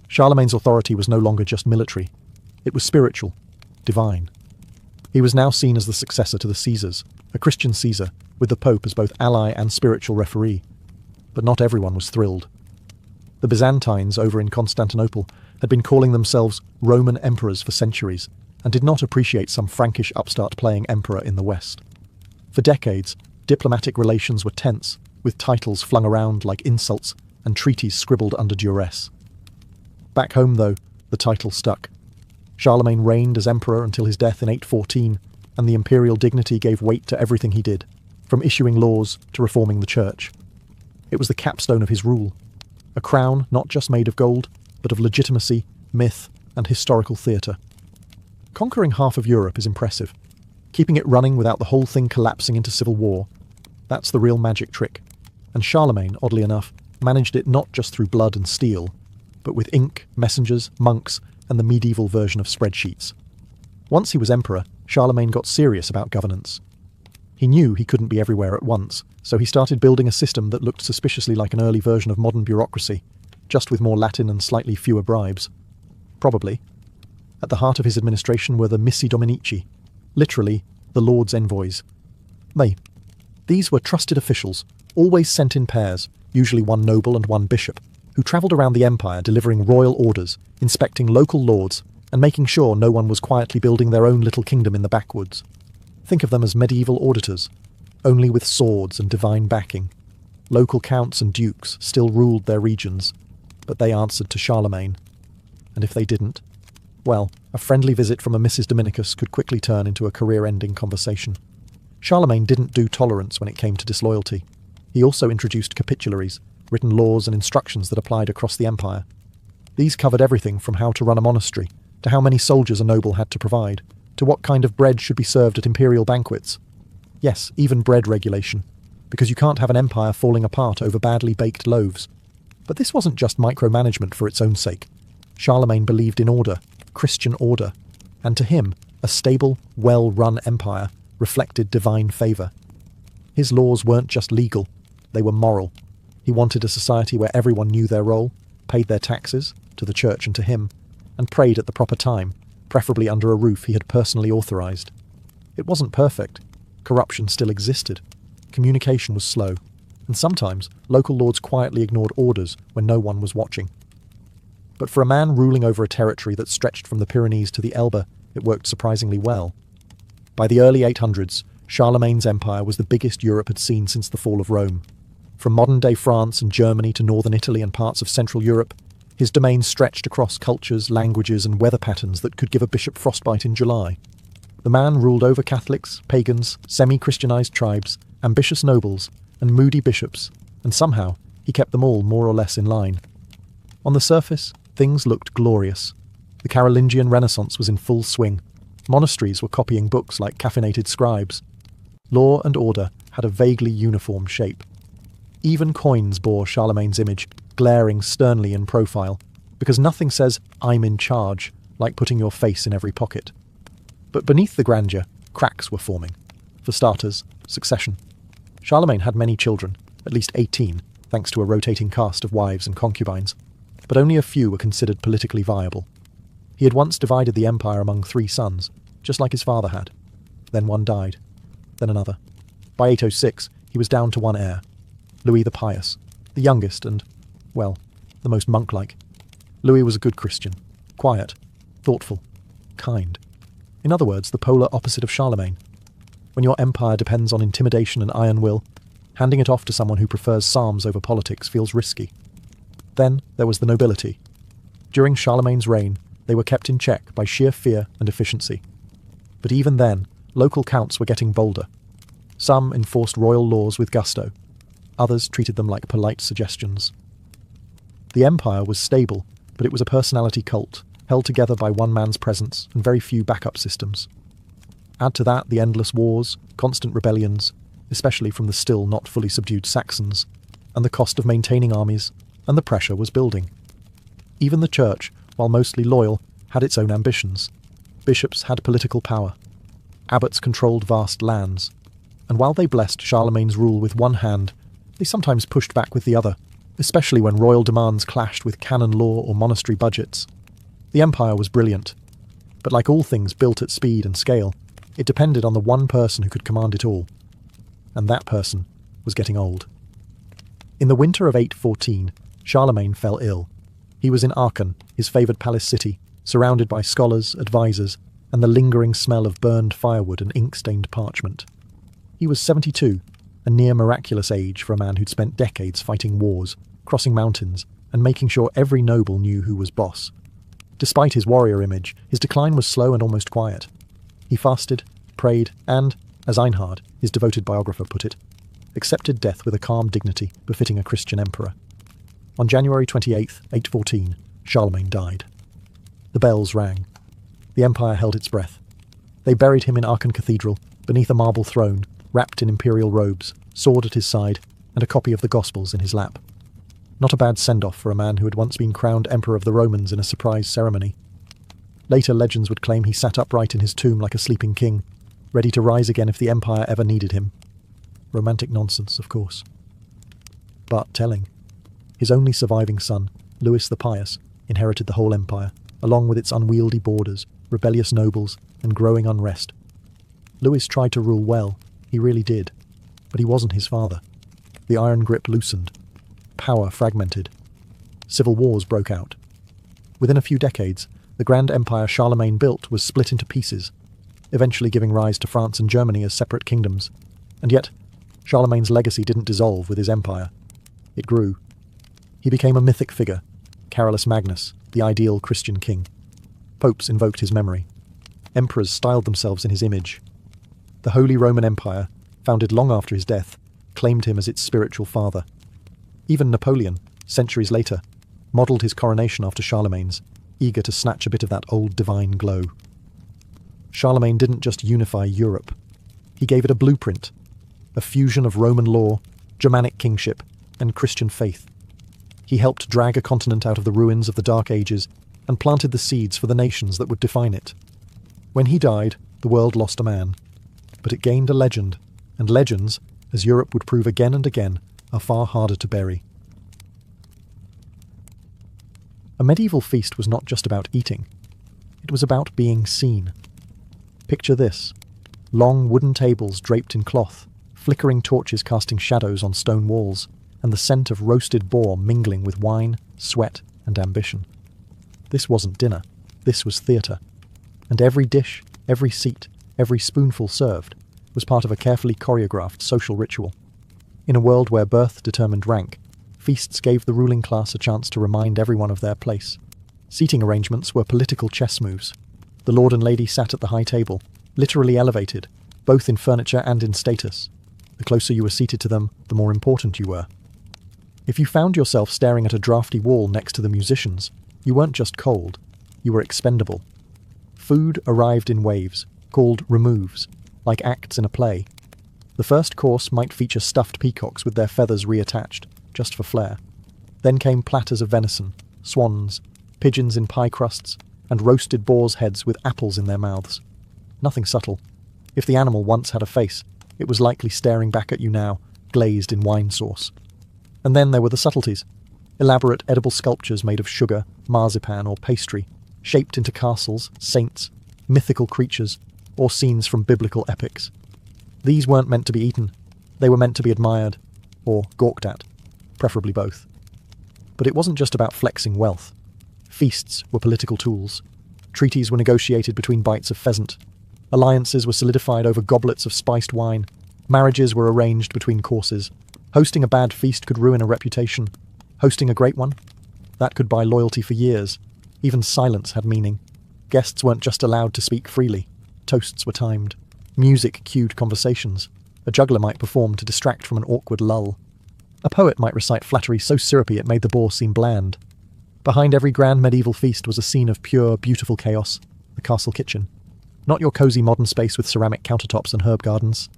Charlemagne's authority was no longer just military. It was spiritual, divine. He was now seen as the successor to the Caesars, a Christian Caesar, with the Pope as both ally and spiritual referee. But not everyone was thrilled. The Byzantines over in Constantinople had been calling themselves Roman emperors for centuries, and did not appreciate some Frankish upstart playing emperor in the West. For decades, diplomatic relations were tense, with titles flung around like insults and treaties scribbled under duress. Back home, though, the title stuck. Charlemagne reigned as emperor until his death in 814, and the imperial dignity gave weight to everything he did, from issuing laws to reforming the church. It was the capstone of his rule, a crown not just made of gold, but of legitimacy, myth, and historical theatre. Conquering half of Europe is impressive. Keeping it running without the whole thing collapsing into civil war, that's the real magic trick. And Charlemagne, oddly enough, managed it not just through blood and steel, but with ink, messengers, monks, and the medieval version of spreadsheets. Once he was emperor, Charlemagne got serious about governance. He knew he couldn't be everywhere at once, so he started building a system that looked suspiciously like an early version of modern bureaucracy, just with more Latin and slightly fewer bribes. Probably. At the heart of his administration were the Missi Dominici, literally the Lord's envoys. These were trusted officials, always sent in pairs, usually one noble and one bishop, who travelled around the empire delivering royal orders, inspecting local lords, and making sure no one was quietly building their own little kingdom in the backwoods. Think of them as medieval auditors, only with swords and divine backing. Local counts and dukes still ruled their regions, but they answered to Charlemagne. And if they didn't, well, a friendly visit from a Mrs. Dominicus could quickly turn into a career-ending conversation. Charlemagne didn't do tolerance when it came to disloyalty. He also introduced capitularies, written laws and instructions that applied across the empire. These covered everything from how to run a monastery, to how many soldiers a noble had to provide, to what kind of bread should be served at imperial banquets. Yes, even bread regulation, because you can't have an empire falling apart over badly baked loaves. But this wasn't just micromanagement for its own sake. Charlemagne believed in order, Christian order, and to him, a stable, well-run empire reflected divine favour. His laws weren't just legal, they were moral. He wanted a society where everyone knew their role, paid their taxes, to the church and to him, and prayed at the proper time, preferably under a roof he had personally authorised. It wasn't perfect. Corruption still existed. Communication was slow, and sometimes local lords quietly ignored orders when no one was watching. But for a man ruling over a territory that stretched from the Pyrenees to the Elbe, it worked surprisingly well. By the early 800s, Charlemagne's empire was the biggest Europe had seen since the fall of Rome. From modern-day France and Germany to northern Italy and parts of Central Europe, his domain stretched across cultures, languages, and weather patterns that could give a bishop frostbite in July. The man ruled over Catholics, pagans, semi-Christianized tribes, ambitious nobles, and moody bishops, and somehow he kept them all more or less in line. On the surface, things looked glorious. The Carolingian Renaissance was in full swing. Monasteries were copying books like caffeinated scribes. Law and order had a vaguely uniform shape. Even coins bore Charlemagne's image, glaring sternly in profile, because nothing says, "I'm in charge," like putting your face in every pocket. But beneath the grandeur, cracks were forming. For starters, succession. Charlemagne had many children, at least 18, thanks to a rotating cast of wives and concubines, but only a few were considered politically viable. He had once divided the empire among 3 sons, just like his father had. Then one died. Then another. By 806, he was down to one heir. Louis the Pious, the youngest and, well, the most monk-like. Louis was a good Christian, quiet, thoughtful, kind. In other words, the polar opposite of Charlemagne. When your empire depends on intimidation and iron will, handing it off to someone who prefers psalms over politics feels risky. Then there was the nobility. During Charlemagne's reign, they were kept in check by sheer fear and efficiency. But even then, local counts were getting bolder. Some enforced royal laws with gusto. Others treated them like polite suggestions. The empire was stable, but it was a personality cult, held together by one man's presence and very few backup systems. Add to that the endless wars, constant rebellions, especially from the still not fully subdued Saxons, and the cost of maintaining armies, and the pressure was building. Even the church, while mostly loyal, had its own ambitions. Bishops had political power. Abbots controlled vast lands. And while they blessed Charlemagne's rule with one hand, they sometimes pushed back with the other, especially when royal demands clashed with canon law or monastery budgets. The empire was brilliant, but like all things built at speed and scale, it depended on the one person who could command it all. And that person was getting old. In the winter of 814, Charlemagne fell ill. He was in Aachen, his favoured palace city, surrounded by scholars, advisors, and the lingering smell of burned firewood and ink-stained parchment. He was 72, a near miraculous age for a man who'd spent decades fighting wars, crossing mountains, and making sure every noble knew who was boss. Despite his warrior image, his decline was slow and almost quiet. He fasted, prayed, and, as Einhard, his devoted biographer, put it, accepted death with a calm dignity befitting a Christian emperor. On January 28, 814, Charlemagne died. The bells rang. The empire held its breath. They buried him in Aachen Cathedral, beneath a marble throne, wrapped in imperial robes, sword at his side, and a copy of the Gospels in his lap. Not a bad send-off for a man who had once been crowned Emperor of the Romans in a surprise ceremony. Later legends would claim he sat upright in his tomb like a sleeping king, ready to rise again if the empire ever needed him. Romantic nonsense, of course. But telling. His only surviving son, Louis the Pious, inherited the whole empire, along with its unwieldy borders, rebellious nobles, and growing unrest. Louis tried to rule well, he really did, but he wasn't his father. The iron grip loosened. Power fragmented. Civil wars broke out. Within a few decades, the grand empire Charlemagne built was split into pieces, eventually giving rise to France and Germany as separate kingdoms. And yet, Charlemagne's legacy didn't dissolve with his empire. It grew. He became a mythic figure, Carolus Magnus, the ideal Christian king. Popes invoked his memory. Emperors styled themselves in his image. The Holy Roman Empire, founded long after his death, claimed him as its spiritual father. Even Napoleon, centuries later, modelled his coronation after Charlemagne's, eager to snatch a bit of that old divine glow. Charlemagne didn't just unify Europe. He gave it a blueprint, a fusion of Roman law, Germanic kingship, and Christian faith. He helped drag a continent out of the ruins of the Dark Ages and planted the seeds for the nations that would define it. When he died, the world lost a man, but it gained a legend, and legends, as Europe would prove again and again, are far harder to bury. A medieval feast was not just about eating. It was about being seen. Picture this: long wooden tables draped in cloth, flickering torches casting shadows on stone walls, and the scent of roasted boar mingling with wine, sweat, and ambition. This wasn't dinner. This was theatre. And every dish, every seat, every spoonful served was part of a carefully choreographed social ritual. In a world where birth determined rank, feasts gave the ruling class a chance to remind everyone of their place. Seating arrangements were political chess moves. The lord and lady sat at the high table, literally elevated, both in furniture and in status. The closer you were seated to them, the more important you were. If you found yourself staring at a drafty wall next to the musicians, you weren't just cold, you were expendable. Food arrived in waves, called removes, like acts in a play. The first course might feature stuffed peacocks with their feathers reattached, just for flair. Then came platters of venison, swans, pigeons in pie crusts, and roasted boars' heads with apples in their mouths. Nothing subtle. If the animal once had a face, it was likely staring back at you now, glazed in wine sauce. And then there were the subtleties. Elaborate edible sculptures made of sugar, marzipan, or pastry, shaped into castles, saints, mythical creatures, or scenes from biblical epics. These weren't meant to be eaten. They were meant to be admired. or gawked at, preferably both. But it wasn't just about flexing wealth. Feasts were political tools. Treaties were negotiated between bites of pheasant. Alliances were solidified over goblets of spiced wine. Marriages were arranged between courses. Hosting a bad feast could ruin a reputation. Hosting a great one? That could buy loyalty for years. Even silence had meaning. Guests weren't just allowed to speak freely. Toasts were timed. Music cued conversations. A juggler might perform to distract from an awkward lull. A poet might recite flattery so syrupy it made the boar seem bland. Behind every grand medieval feast was a scene of pure, beautiful chaos, the castle kitchen. Not your cosy modern space with ceramic countertops and herb gardens.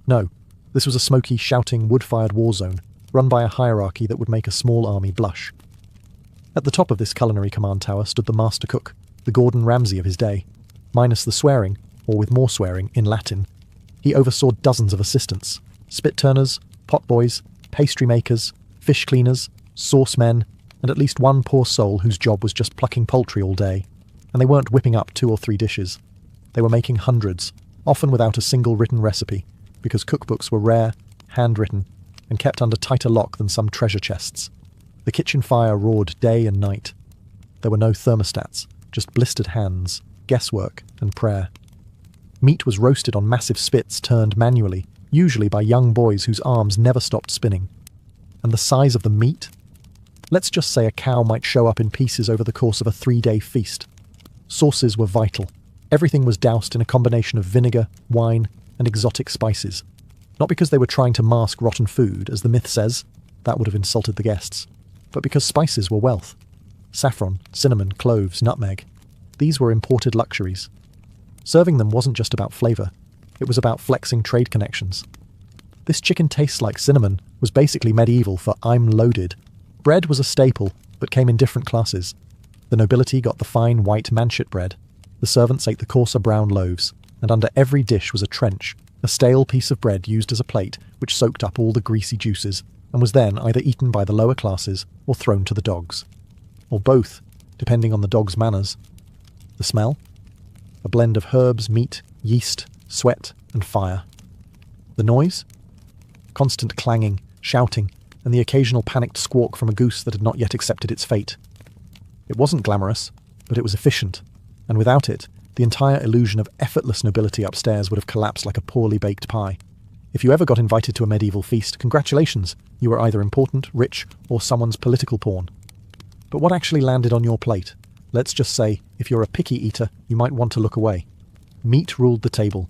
No, this was a smoky, shouting, wood-fired war zone, run by a hierarchy that would make a small army blush. At the top of this culinary command tower stood the master cook, the Gordon Ramsay of his day. Minus the swearing, or with more swearing, in Latin. He oversaw dozens of assistants, spit-turners, potboys, pastry makers, fish cleaners, sauce men, and at least one poor soul whose job was just plucking poultry all day. And they weren't whipping up 2 or 3 dishes. They were making hundreds, often without a single written recipe, because cookbooks were rare, handwritten, and kept under tighter lock than some treasure chests. The kitchen fire roared day and night. There were no thermostats, just blistered hands, guesswork, and prayer. Meat was roasted on massive spits turned manually, usually by young boys whose arms never stopped spinning. And the size of the meat? Let's just say a cow might show up in pieces over the course of a 3-day feast. Sauces were vital. Everything was doused in a combination of vinegar, wine, and exotic spices. Not because they were trying to mask rotten food, as the myth says, that would have insulted the guests, but because spices were wealth. Saffron, cinnamon, cloves, nutmeg. These were imported luxuries. Serving them wasn't just about flavour, it was about flexing trade connections. This chicken tastes like cinnamon was basically medieval for I'm loaded. Bread was a staple, but came in different classes. The nobility got the fine white manchet bread, the servants ate the coarser brown loaves, and under every dish was a trench, a stale piece of bread used as a plate which soaked up all the greasy juices, and was then either eaten by the lower classes or thrown to the dogs. Or both, depending on the dog's manners. The smell? A blend of herbs, meat, yeast, sweat, and fire. The noise? Constant clanging, shouting, and the occasional panicked squawk from a goose that had not yet accepted its fate. It wasn't glamorous, but it was efficient, and without it, the entire illusion of effortless nobility upstairs would have collapsed like a poorly baked pie. If you ever got invited to a medieval feast, congratulations, you were either important, rich, or someone's political pawn. But what actually landed on your plate? Let's just say, if you're a picky eater, you might want to look away. Meat ruled the table.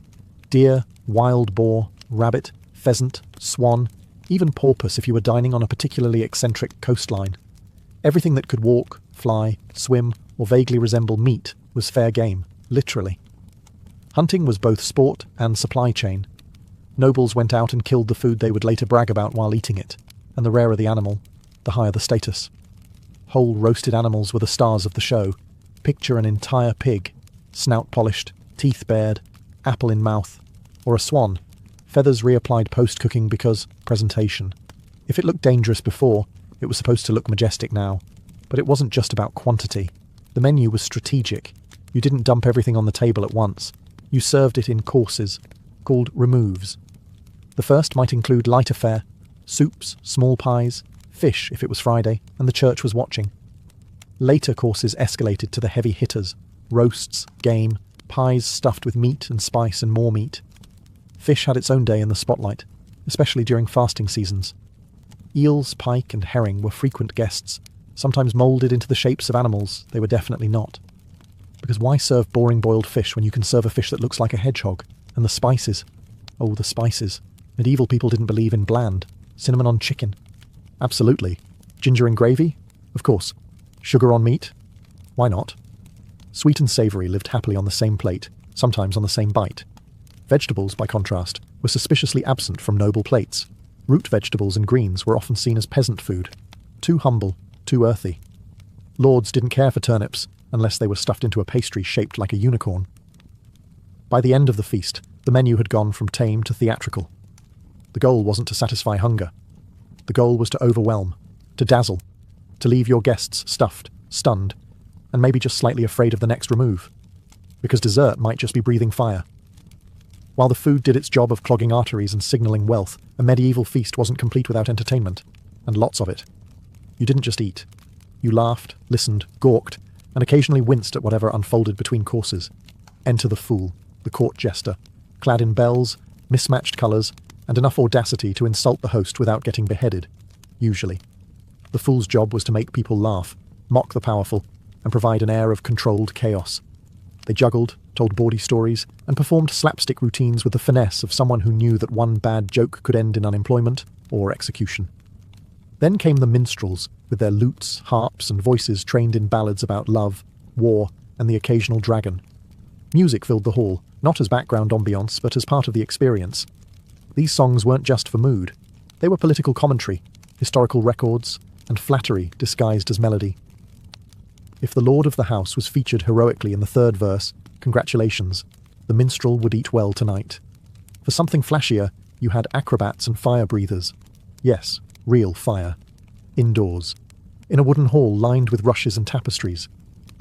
Deer, wild boar, rabbit, pheasant, swan, even porpoise if you were dining on a particularly eccentric coastline. Everything that could walk, fly, swim, or vaguely resemble meat was fair game, literally. Hunting was both sport and supply chain. Nobles went out and killed the food they would later brag about while eating it, and the rarer the animal, the higher the status. Whole roasted animals were the stars of the show. Picture an entire pig, snout polished, teeth bared, apple in mouth, or a swan, feathers reapplied post-cooking because presentation. If it looked dangerous before, it was supposed to look majestic now. But it wasn't just about quantity. The menu was strategic. You didn't dump everything on the table at once. You served it in courses, called removes. The first might include lighter fare, soups, small pies, fish if it was Friday, and the church was watching. Later courses escalated to the heavy hitters, roasts, game, pies stuffed with meat and spice and more meat. Fish had its own day in the spotlight, especially during fasting seasons. Eels, pike, and herring were frequent guests, sometimes moulded into the shapes of animals they were definitely not. Because why serve boring boiled fish when you can serve a fish that looks like a hedgehog? And the spices. Oh, the spices. Medieval people didn't believe in bland. Cinnamon on chicken. Absolutely. Ginger in gravy? Of course. Sugar on meat? Why not? Sweet and savoury lived happily on the same plate, sometimes on the same bite. Vegetables, by contrast, were suspiciously absent from noble plates. Root vegetables and greens were often seen as peasant food. Too humble, too earthy. Lords didn't care for turnips, unless they were stuffed into a pastry shaped like a unicorn. By the end of the feast, the menu had gone from tame to theatrical. The goal wasn't to satisfy hunger. The goal was to overwhelm, to dazzle, to leave your guests stuffed, stunned, and maybe just slightly afraid of the next remove. Because dessert might just be breathing fire. While the food did its job of clogging arteries and signalling wealth, a medieval feast wasn't complete without entertainment, and lots of it. You didn't just eat. You laughed, listened, gawked, and occasionally winced at whatever unfolded between courses. Enter the fool, the court jester, clad in bells, mismatched colours, and enough audacity to insult the host without getting beheaded, usually. The fool's job was to make people laugh, mock the powerful, and provide an air of controlled chaos. They juggled, told bawdy stories, and performed slapstick routines with the finesse of someone who knew that one bad joke could end in unemployment or execution. Then came the minstrels, with their lutes, harps, and voices trained in ballads about love, war, and the occasional dragon. Music filled the hall, not as background ambiance, but as part of the experience. These songs weren't just for mood. They were political commentary, historical records, and flattery disguised as melody. If the lord of the house was featured heroically in the third verse, congratulations, the minstrel would eat well tonight. For something flashier, you had acrobats and fire breathers. Yes, real fire. Indoors. In a wooden hall lined with rushes and tapestries.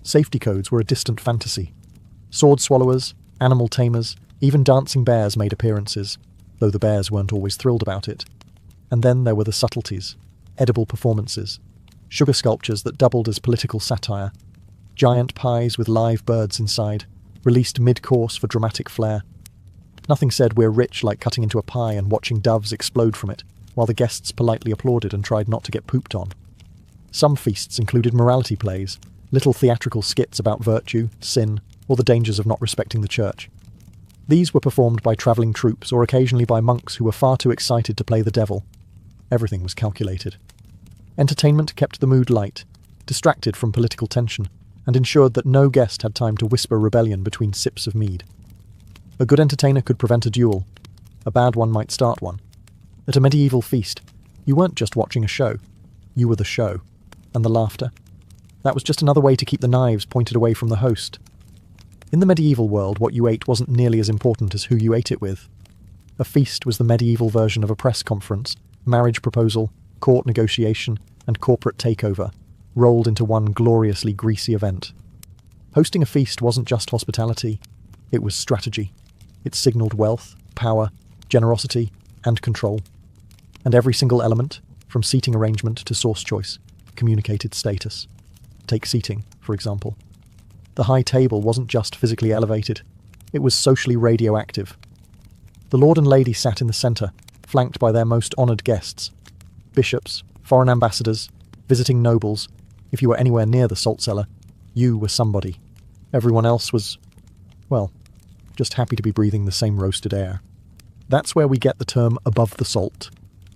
Safety codes were a distant fantasy. Sword swallowers, animal tamers, even dancing bears made appearances, though the bears weren't always thrilled about it. And then there were the subtleties, edible performances, sugar sculptures that doubled as political satire, giant pies with live birds inside, released mid-course for dramatic flair. Nothing said we're rich like cutting into a pie and watching doves explode from it, while the guests politely applauded and tried not to get pooped on. Some feasts included morality plays, little theatrical skits about virtue, sin, or the dangers of not respecting the church. These were performed by travelling troops or occasionally by monks who were far too excited to play the devil. Everything was calculated. Entertainment kept the mood light, distracted from political tension, and ensured that no guest had time to whisper rebellion between sips of mead. A good entertainer could prevent a duel. A bad one might start one. At a medieval feast, you weren't just watching a show. You were the show. And the laughter. That was just another way to keep the knives pointed away from the host. In the medieval world, what you ate wasn't nearly as important as who you ate it with. A feast was the medieval version of a press conference, marriage proposal, court negotiation, and corporate takeover, rolled into one gloriously greasy event. Hosting a feast wasn't just hospitality, it was strategy. It signalled wealth, power, generosity, and control. And every single element, from seating arrangement to sauce choice, communicated status. Take seating, for example. The high table wasn't just physically elevated, it was socially radioactive. The lord and lady sat in the centre, flanked by their most honoured guests. Bishops, foreign ambassadors, visiting nobles. If you were anywhere near the salt cellar, you were somebody. Everyone else was, well, just happy to be breathing the same roasted air. That's where we get the term above the salt.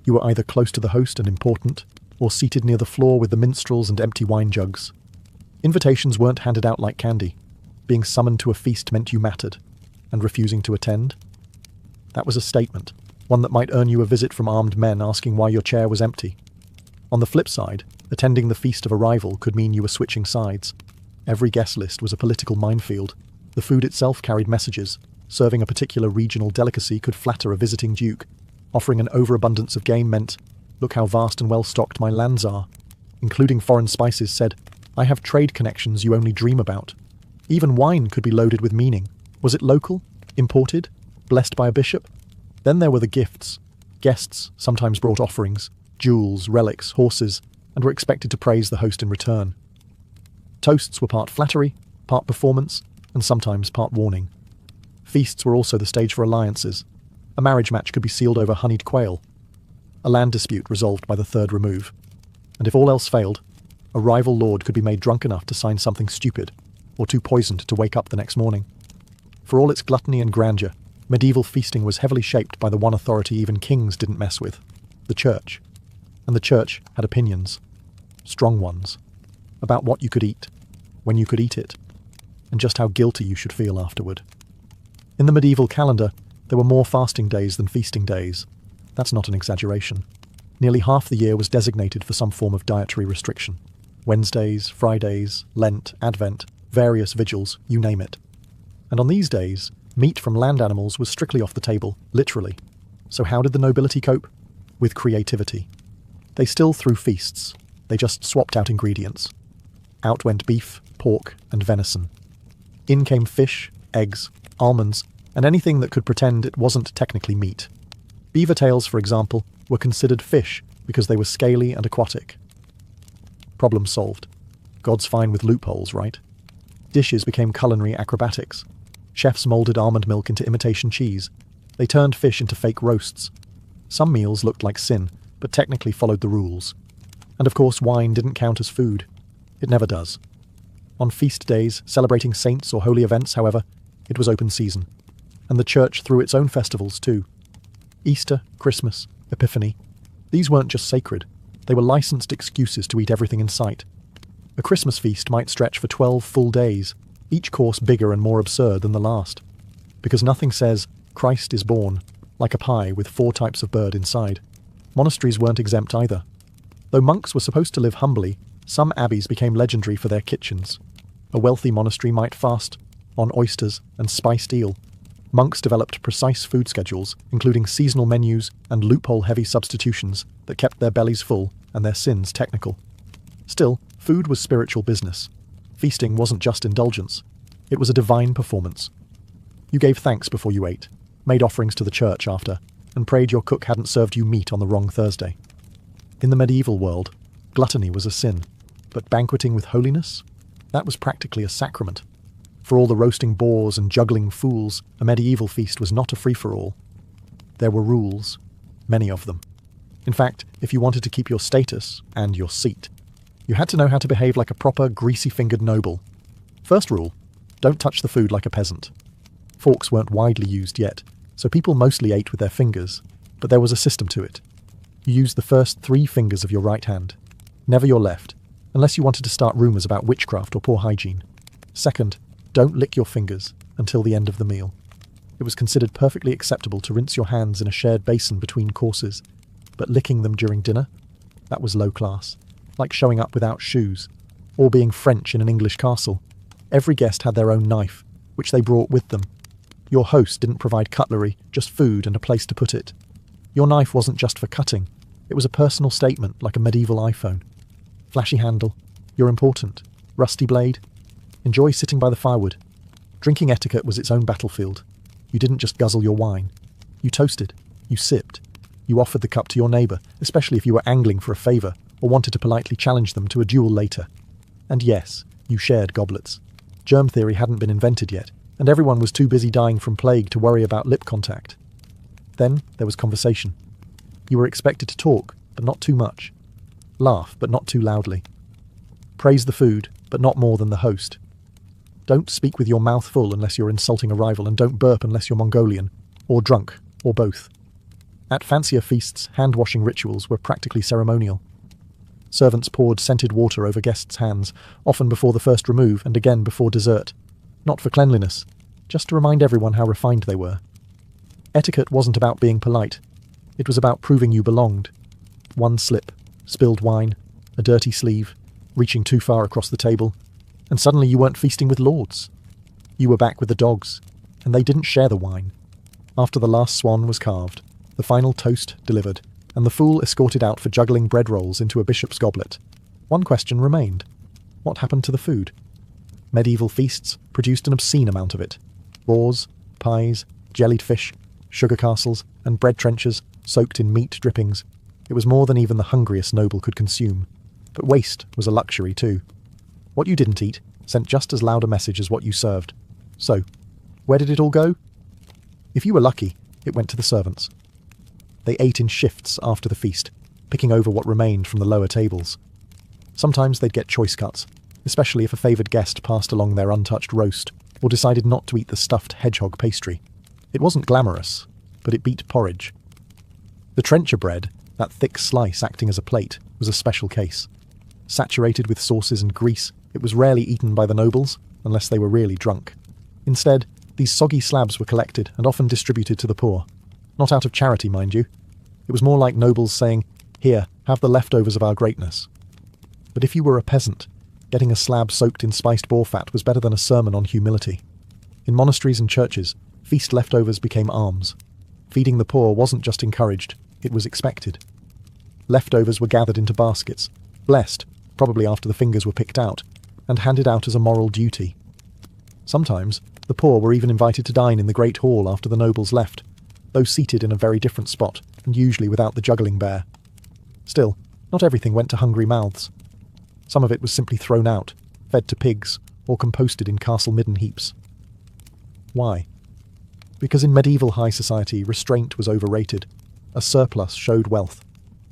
You were either close to the host and important, or seated near the floor with the minstrels and empty wine jugs. Invitations weren't handed out like candy. Being summoned to a feast meant you mattered, and refusing to attend? That was a statement, one that might earn you a visit from armed men asking why your chair was empty. On the flip side, attending the feast of a rival could mean you were switching sides. Every guest list was a political minefield. The food itself carried messages. Serving a particular regional delicacy could flatter a visiting duke. Offering an overabundance of game meant, look how vast and well-stocked my lands are. Including foreign spices said, I have trade connections you only dream about. Even wine could be loaded with meaning. Was it local? Imported? Blessed by a bishop? Then there were the gifts. Guests sometimes brought offerings, jewels, relics, horses, and were expected to praise the host in return. Toasts were part flattery, part performance, and sometimes part warning. Feasts were also the stage for alliances. A marriage match could be sealed over honeyed quail. A land dispute resolved by the third remove. And if all else failed, a rival lord could be made drunk enough to sign something stupid, or too poisoned to wake up the next morning. For all its gluttony and grandeur, medieval feasting was heavily shaped by the one authority even kings didn't mess with, the church. And the church had opinions, strong ones, about what you could eat, when you could eat it, and just how guilty you should feel afterward. In the medieval calendar, there were more fasting days than feasting days. That's not an exaggeration. Nearly half the year was designated for some form of dietary restriction. Wednesdays, Fridays, Lent, Advent, various vigils, you name it. And on these days, meat from land animals was strictly off the table, literally. So how did the nobility cope? With creativity. They still threw feasts. They just swapped out ingredients. Out went beef, pork, and venison. In came fish, eggs, almonds, and anything that could pretend it wasn't technically meat. Beaver tails, for example, were considered fish because they were scaly and aquatic. Problem solved. God's fine with loopholes, right? Dishes became culinary acrobatics. Chefs moulded almond milk into imitation cheese. They turned fish into fake roasts. Some meals looked like sin, but technically followed the rules. And of course, wine didn't count as food. It never does. On feast days, celebrating saints or holy events, however, it was open season. And the church threw its own festivals too. Easter, Christmas, Epiphany. These weren't just sacred. They were licensed excuses to eat everything in sight. A Christmas feast might stretch for 12 full days, each course bigger and more absurd than the last. Because nothing says, Christ is born, like a pie with 4 types of bird inside. Monasteries weren't exempt either. Though monks were supposed to live humbly, some abbeys became legendary for their kitchens. A wealthy monastery might fast on oysters and spiced eel. Monks developed precise food schedules, including seasonal menus and loophole-heavy substitutions that kept their bellies full and their sins technical. Still, food was spiritual business. Feasting wasn't just indulgence. It was a divine performance. You gave thanks before you ate, made offerings to the church after, and prayed your cook hadn't served you meat on the wrong Thursday. In the medieval world, gluttony was a sin, but banqueting with holiness? That was practically a sacrament. For all the roasting boars and juggling fools, a medieval feast was not a free-for-all. There were rules, many of them. In fact, if you wanted to keep your status and your seat, you had to know how to behave like a proper, greasy-fingered noble. First rule, don't touch the food like a peasant. Forks weren't widely used yet, so people mostly ate with their fingers, but there was a system to it. You used the first 3 fingers of your right hand, never your left, unless you wanted to start rumours about witchcraft or poor hygiene. Second, don't lick your fingers until the end of the meal. It was considered perfectly acceptable to rinse your hands in a shared basin between courses, but licking them during dinner? That was low class, like showing up without shoes, or being French in an English castle. Every guest had their own knife, which they brought with them. Your host didn't provide cutlery, just food and a place to put it. Your knife wasn't just for cutting, it was a personal statement like a medieval iPhone. Flashy handle, you're important. Rusty blade, enjoy sitting by the firewood. Drinking etiquette was its own battlefield. You didn't just guzzle your wine. You toasted, you sipped, you offered the cup to your neighbour, especially if you were angling for a favour or wanted to politely challenge them to a duel later. And yes, you shared goblets. Germ theory hadn't been invented yet, and everyone was too busy dying from plague to worry about lip contact. Then there was conversation. You were expected to talk, but not too much. Laugh, but not too loudly. Praise the food, but not more than the host. Don't speak with your mouth full unless you're insulting a rival, and don't burp unless you're Mongolian, or drunk, or both. At fancier feasts, hand-washing rituals were practically ceremonial. Servants poured scented water over guests' hands, often before the first remove and again before dessert. Not for cleanliness, just to remind everyone how refined they were. Etiquette wasn't about being polite. It was about proving you belonged. One slip, spilled wine, a dirty sleeve, reaching too far across the table, and suddenly you weren't feasting with lords. You were back with the dogs, and they didn't share the wine. After the last swan was carved, the final toast delivered, and the fool escorted out for juggling bread rolls into a bishop's goblet, one question remained. What happened to the food? Medieval feasts produced an obscene amount of it. Boars, pies, jellied fish, sugar castles, and bread trenchers soaked in meat drippings. It was more than even the hungriest noble could consume. But waste was a luxury too. What you didn't eat sent just as loud a message as what you served. So, where did it all go? If you were lucky, it went to the servants. They ate in shifts after the feast, picking over what remained from the lower tables. Sometimes they'd get choice cuts, especially if a favoured guest passed along their untouched roast or decided not to eat the stuffed hedgehog pastry. It wasn't glamorous, but it beat porridge. The trencher bread, that thick slice acting as a plate, was a special case. Saturated with sauces and grease, it was rarely eaten by the nobles, unless they were really drunk. Instead, these soggy slabs were collected and often distributed to the poor. Not out of charity, mind you. It was more like nobles saying, "Here, have the leftovers of our greatness." But if you were a peasant, getting a slab soaked in spiced boar fat was better than a sermon on humility. In monasteries and churches, feast leftovers became alms. Feeding the poor wasn't just encouraged, it was expected. Leftovers were gathered into baskets, blessed, probably after the fingers were picked out, and handed out as a moral duty. Sometimes, The poor were even invited to dine in the great hall after the nobles left, though seated in a very different spot, and usually without the juggling bear. Still, not everything went to hungry mouths. Some of it was simply thrown out, fed to pigs, or composted in castle-midden heaps. Why? Because in medieval high society, restraint was overrated. A surplus showed wealth.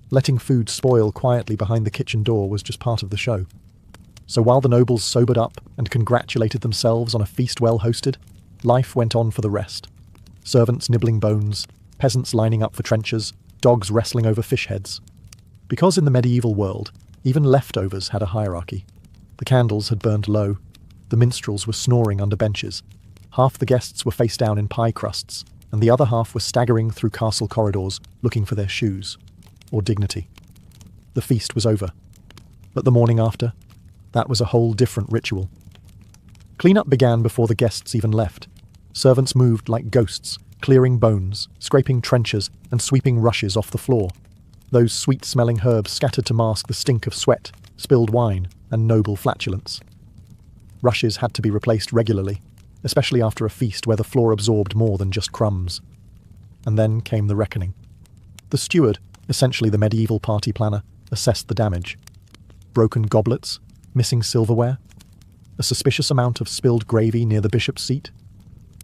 Letting food spoil quietly behind the kitchen door was just part of the show. So while the nobles sobered up and congratulated themselves on a feast well hosted, life went on for the rest. Servants nibbling bones, peasants lining up for trenchers, dogs wrestling over fish heads. Because in the medieval world, even leftovers had a hierarchy. The candles had burned low. The minstrels were snoring under benches. Half the guests were face down in pie crusts, and the other half were staggering through castle corridors looking for their shoes, or dignity. The feast was over. But the morning after, that was a whole different ritual. Cleanup began before the guests even left. Servants moved like ghosts, clearing bones, scraping trenchers, and sweeping rushes off the floor. Those sweet-smelling herbs scattered to mask the stink of sweat, spilled wine, and noble flatulence. Rushes had to be replaced regularly, especially after a feast where the floor absorbed more than just crumbs. And then came the reckoning. The steward, essentially the medieval party planner, assessed the damage. Broken goblets, missing silverware, a suspicious amount of spilled gravy near the bishop's seat.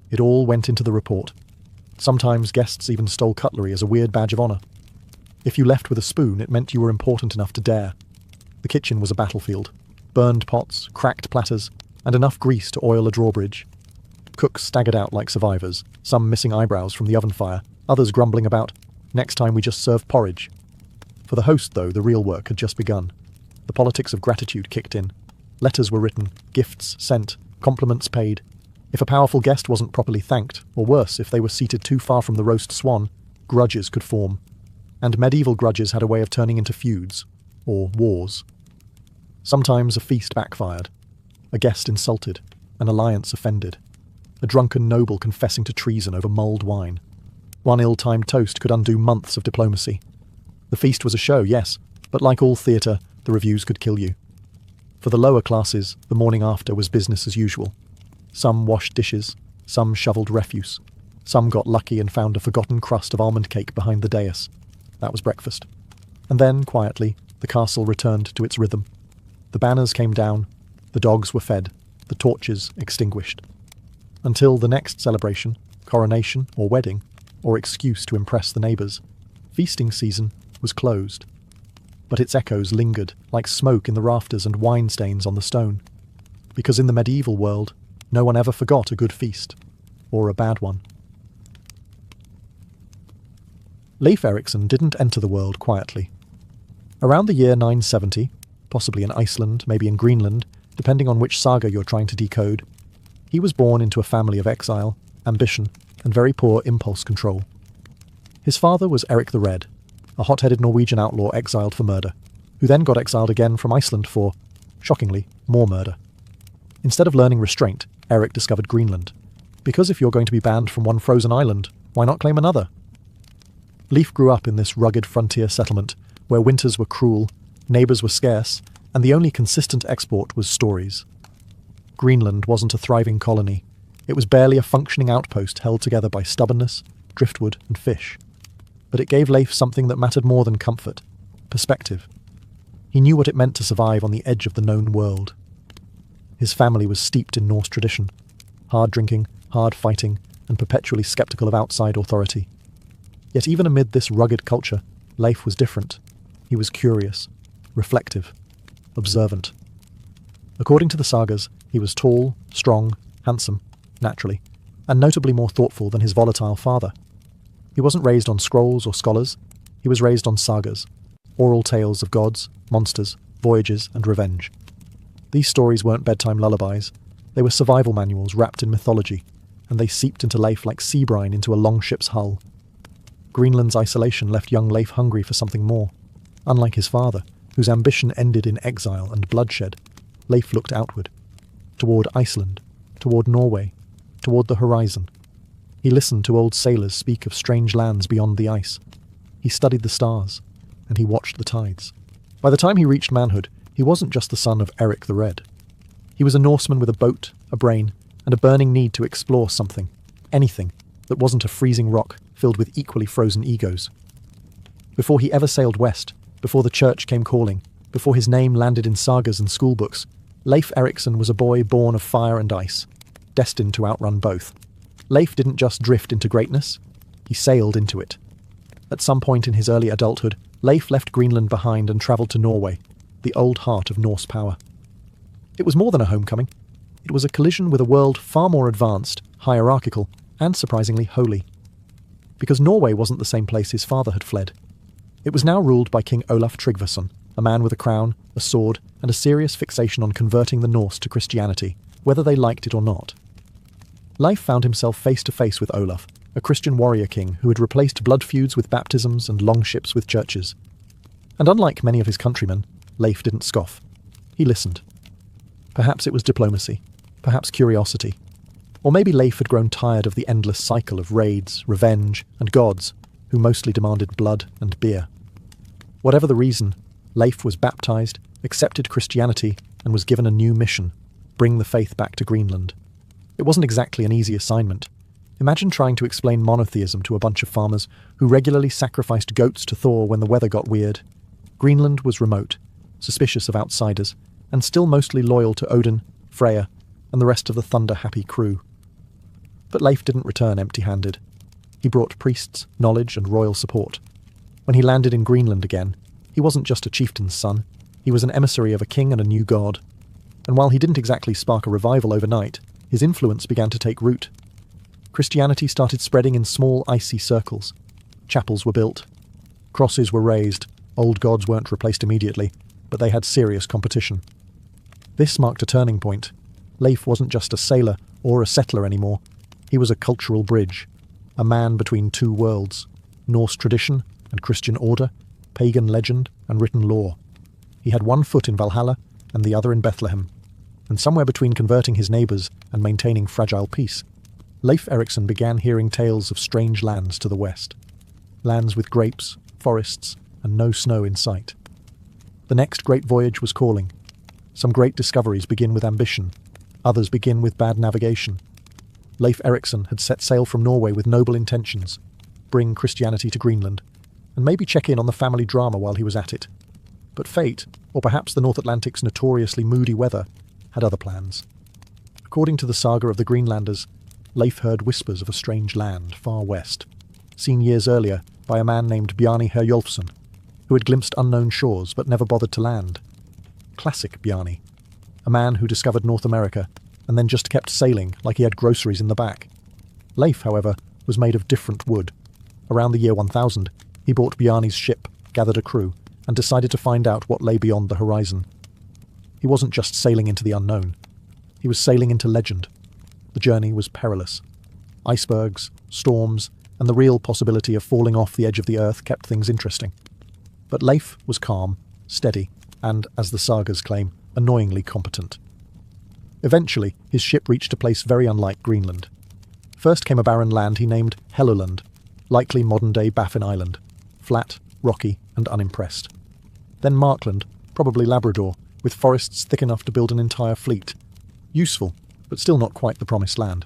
It all went into the report. Sometimes guests even stole cutlery as a weird badge of honour. If you left with a spoon, it meant you were important enough to dare. The kitchen was a battlefield. Burned pots, cracked platters, and enough grease to oil a drawbridge. Cooks staggered out like survivors, some missing eyebrows from the oven fire, others grumbling about, "Next time we just serve porridge." For the host, though, the real work had just begun. The politics of gratitude kicked in. Letters were written, gifts sent, compliments paid. If a powerful guest wasn't properly thanked, or worse, if they were seated too far from the roast swan, grudges could form. And medieval grudges had a way of turning into feuds, or wars. Sometimes a feast backfired, a guest insulted, an alliance offended, a drunken noble confessing to treason over mulled wine. One ill-timed toast could undo months of diplomacy. The feast was a show, yes, but like all theatre, the reviews could kill you. For the lower classes, the morning after was business as usual. Some washed dishes, some shoveled refuse, some got lucky and found a forgotten crust of almond cake behind the dais. That was breakfast. And then, quietly, the castle returned to its rhythm. The banners came down, the dogs were fed, the torches extinguished. Until the next celebration, coronation or wedding, or excuse to impress the neighbours, feasting season was closed. But its echoes lingered like smoke in the rafters and wine stains on the stone. Because in the medieval world, no one ever forgot a good feast, or a bad one. Leif Erikson didn't enter the world quietly. Around the year 970, possibly in Iceland, maybe in Greenland, depending on which saga you're trying to decode, he was born into a family of exile, ambition, and very poor impulse control. His father was Eric the Red, a hot-headed Norwegian outlaw exiled for murder, who then got exiled again from Iceland for, shockingly, more murder. Instead of learning restraint, Eric discovered Greenland. Because if you're going to be banned from one frozen island, why not claim another? Leif grew up in this rugged frontier settlement, where winters were cruel, neighbours were scarce, and the only consistent export was stories. Greenland wasn't a thriving colony. It was barely a functioning outpost held together by stubbornness, driftwood, and fish. But it gave Leif something that mattered more than comfort: perspective. He knew what it meant to survive on the edge of the known world. His family was steeped in Norse tradition, hard drinking, hard fighting, and perpetually sceptical of outside authority. Yet even amid this rugged culture, Leif was different. He was curious, reflective, observant. According to the sagas, he was tall, strong, handsome, naturally, and notably more thoughtful than his volatile father. He wasn't raised on scrolls or scholars. He was raised on sagas, oral tales of gods, monsters, voyages, and revenge. These stories weren't bedtime lullabies. They were survival manuals wrapped in mythology, and they seeped into Leif like sea brine into a longship's hull. Greenland's isolation left young Leif hungry for something more. Unlike his father, whose ambition ended in exile and bloodshed, Leif looked outward, toward Iceland, toward Norway, toward the horizon. He listened to old sailors speak of strange lands beyond the ice. He studied the stars, and he watched the tides. By the time he reached manhood, he wasn't just the son of Eric the Red. He was a Norseman with a boat, a brain, and a burning need to explore something, anything, that wasn't a freezing rock filled with equally frozen egos. Before he ever sailed west, before the church came calling, before his name landed in sagas and schoolbooks, Leif Erikson was a boy born of fire and ice, destined to outrun both. Leif didn't just drift into greatness, he sailed into it. At some point in his early adulthood, Leif left Greenland behind and travelled to Norway, the old heart of Norse power. It was more than a homecoming. It was a collision with a world far more advanced, hierarchical, and surprisingly holy. Because Norway wasn't the same place his father had fled. It was now ruled by King Olaf Tryggvason, a man with a crown, a sword, and a serious fixation on converting the Norse to Christianity, whether they liked it or not. Leif found himself face to face with Olaf, a Christian warrior king who had replaced blood feuds with baptisms and longships with churches. And unlike many of his countrymen, Leif didn't scoff. He listened. Perhaps it was diplomacy, perhaps curiosity, or maybe Leif had grown tired of the endless cycle of raids, revenge, and gods who mostly demanded blood and beer. Whatever the reason, Leif was baptized, accepted Christianity, and was given a new mission: bring the faith back to Greenland. It wasn't exactly an easy assignment. Imagine trying to explain monotheism to a bunch of farmers who regularly sacrificed goats to Thor when the weather got weird. Greenland was remote, suspicious of outsiders, and still mostly loyal to Odin, Freya, and the rest of the thunder-happy crew. But Leif didn't return empty-handed. He brought priests, knowledge, and royal support. When he landed in Greenland again, he wasn't just a chieftain's son, he was an emissary of a king and a new god. And while he didn't exactly spark a revival overnight, his influence began to take root. Christianity started spreading in small, icy circles. Chapels were built. Crosses were raised. Old gods weren't replaced immediately, but they had serious competition. This marked a turning point. Leif wasn't just a sailor or a settler anymore. He was a cultural bridge, a man between two worlds, Norse tradition and Christian order, pagan legend and written law. He had one foot in Valhalla and the other in Bethlehem, and somewhere between converting his neighbours and maintaining fragile peace, Leif Erikson began hearing tales of strange lands to the west. Lands with grapes, forests, and no snow in sight. The next great voyage was calling. Some great discoveries begin with ambition, others begin with bad navigation. Leif Erikson had set sail from Norway with noble intentions: bring Christianity to Greenland, and maybe check in on the family drama while he was at it. But fate, or perhaps the North Atlantic's notoriously moody weather, had other plans. According to the saga of the Greenlanders, Leif heard whispers of a strange land far west, seen years earlier by a man named Bjarni Herjolfsson, who had glimpsed unknown shores but never bothered to land. Classic Bjarni, a man who discovered North America and then just kept sailing like he had groceries in the back. Leif, however, was made of different wood. Around the year 1000, he bought Bjarni's ship, gathered a crew, and decided to find out what lay beyond the horizon. He wasn't just sailing into the unknown. He was sailing into legend. The journey was perilous. Icebergs, storms, and the real possibility of falling off the edge of the earth kept things interesting. But Leif was calm, steady, and, as the sagas claim, annoyingly competent. Eventually, his ship reached a place very unlike Greenland. First came a barren land he named Helluland, likely modern-day Baffin Island, flat, rocky, and unimpressed. Then Markland, probably Labrador, with forests thick enough to build an entire fleet. Useful, but still not quite the promised land.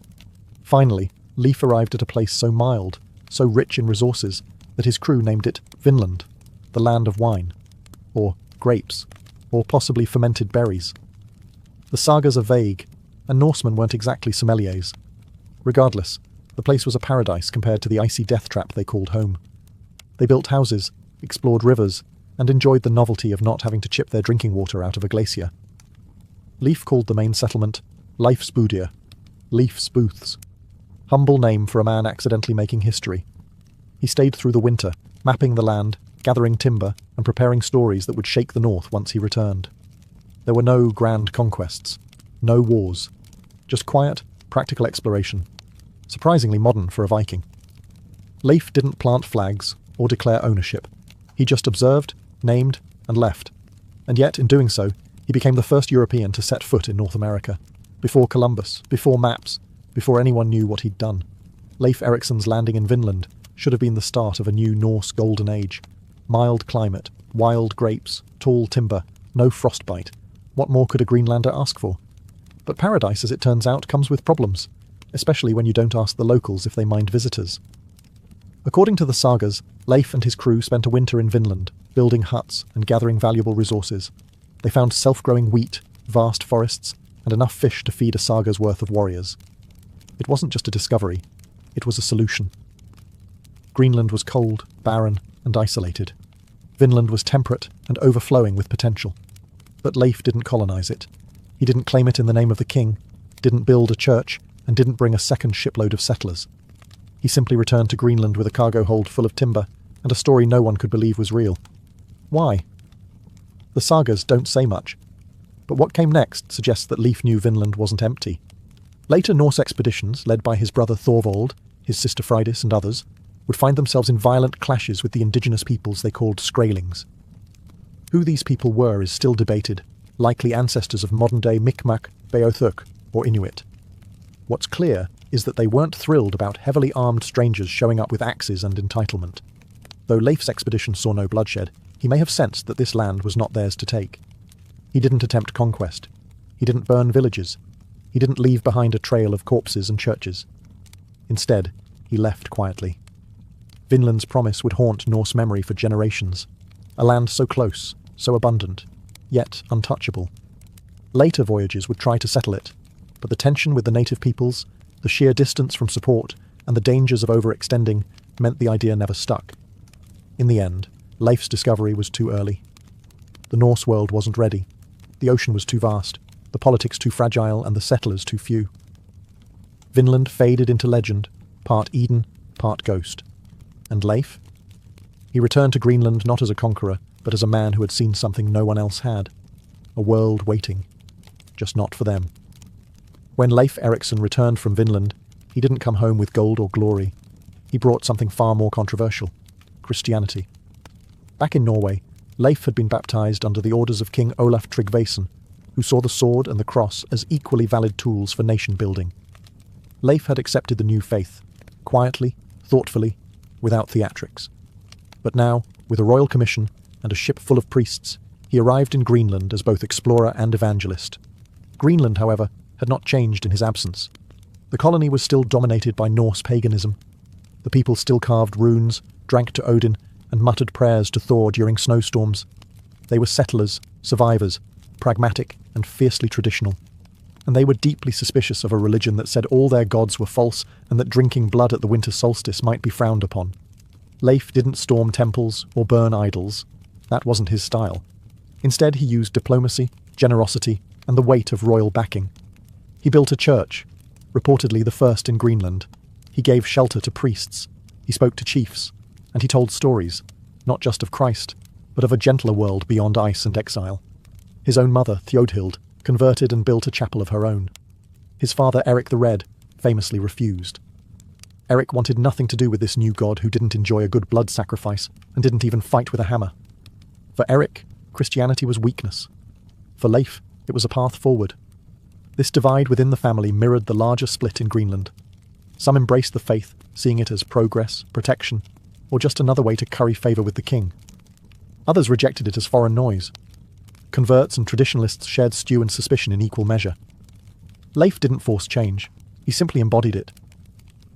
Finally, Leif arrived at a place so mild, so rich in resources, that his crew named it Vinland, the land of wine, or grapes, or possibly fermented berries. The sagas are vague, and Norsemen weren't exactly sommeliers. Regardless, the place was a paradise compared to the icy death trap they called home. They built houses, explored rivers, and enjoyed the novelty of not having to chip their drinking water out of a glacier. Leif called the main settlement Leifsbudir, Leif's Booths. Humble name for a man accidentally making history. He stayed through the winter, mapping the land, gathering timber, and preparing stories that would shake the north once he returned. There were no grand conquests, no wars, just quiet, practical exploration. Surprisingly modern for a Viking. Leif didn't plant flags or declare ownership. He just observed, named, and left. And yet, in doing so, he became the first European to set foot in North America. Before Columbus, before maps, before anyone knew what he'd done. Leif Erikson's landing in Vinland should have been the start of a new Norse golden age. Mild climate, wild grapes, tall timber, no frostbite. What more could a Greenlander ask for? But paradise, as it turns out, comes with problems, especially when you don't ask the locals if they mind visitors. According to the sagas, Leif and his crew spent a winter in Vinland, building huts and gathering valuable resources. They found self-growing wheat, vast forests, and enough fish to feed a saga's worth of warriors. It wasn't just a discovery, it was a solution. Greenland was cold, barren, and isolated. Vinland was temperate and overflowing with potential. But Leif didn't colonize it. He didn't claim it in the name of the king, didn't build a church, and didn't bring a second shipload of settlers. He simply returned to Greenland with a cargo hold full of timber and a story no one could believe was real. Why? The sagas don't say much, but what came next suggests that Leif knew Vinland wasn't empty. Later Norse expeditions, led by his brother Thorvald, his sister Freydis and others, would find themselves in violent clashes with the indigenous peoples they called Skraelings. Who these people were is still debated, likely ancestors of modern-day Mi'kmaq, Beothuk, or Inuit. What's clear is that they weren't thrilled about heavily armed strangers showing up with axes and entitlement. Though Leif's expedition saw no bloodshed, he may have sensed that this land was not theirs to take. He didn't attempt conquest. He didn't burn villages. He didn't leave behind a trail of corpses and churches. Instead, he left quietly. Vinland's promise would haunt Norse memory for generations. A land so close, so abundant, yet untouchable. Later voyages would try to settle it, but the tension with the native peoples, the sheer distance from support, and the dangers of overextending meant the idea never stuck. In the end, Leif's discovery was too early. The Norse world wasn't ready. The ocean was too vast, the politics too fragile, and the settlers too few. Vinland faded into legend, part Eden, part ghost. And Leif? He returned to Greenland not as a conqueror, but as a man who had seen something no one else had. A world waiting. Just not for them. When Leif Erikson returned from Vinland, he didn't come home with gold or glory. He brought something far more controversial: Christianity. Back in Norway, Leif had been baptized under the orders of King Olaf Tryggvason, who saw the sword and the cross as equally valid tools for nation-building. Leif had accepted the new faith, quietly, thoughtfully, without theatrics. But now, with a royal commission and a ship full of priests, he arrived in Greenland as both explorer and evangelist. Greenland, however, had not changed in his absence. The colony was still dominated by Norse paganism. The people still carved runes, drank to Odin, and muttered prayers to Thor during snowstorms. They were settlers, survivors, pragmatic and fiercely traditional. And they were deeply suspicious of a religion that said all their gods were false and that drinking blood at the winter solstice might be frowned upon. Leif didn't storm temples or burn idols. That wasn't his style. Instead, he used diplomacy, generosity, and the weight of royal backing. He built a church, reportedly the first in Greenland. He gave shelter to priests. He spoke to chiefs. And he told stories, not just of Christ, but of a gentler world beyond ice and exile. His own mother, Theodhild, converted and built a chapel of her own. His father, Eric the Red, famously refused. Eric wanted nothing to do with this new god who didn't enjoy a good blood sacrifice and didn't even fight with a hammer. For Eric, Christianity was weakness. For Leif, it was a path forward. This divide within the family mirrored the larger split in Greenland. Some embraced the faith, seeing it as progress, protection, or just another way to curry favour with the king. Others rejected it as foreign noise. Converts and traditionalists shared stew and suspicion in equal measure. Leif didn't force change. He simply embodied it.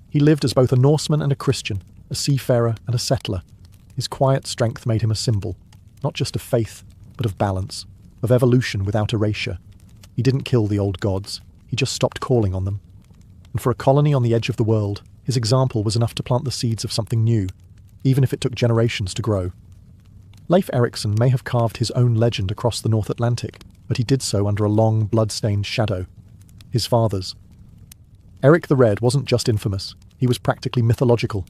He lived as both a Norseman and a Christian, a seafarer and a settler. His quiet strength made him a symbol, not just of faith, but of balance, of evolution without erasure. He didn't kill the old gods. He just stopped calling on them. And for a colony on the edge of the world, his example was enough to plant the seeds of something new, even if it took generations to grow. Leif Erikson may have carved his own legend across the North Atlantic, but he did so under a long, blood-stained shadow. His father's. Eric the Red wasn't just infamous, he was practically mythological.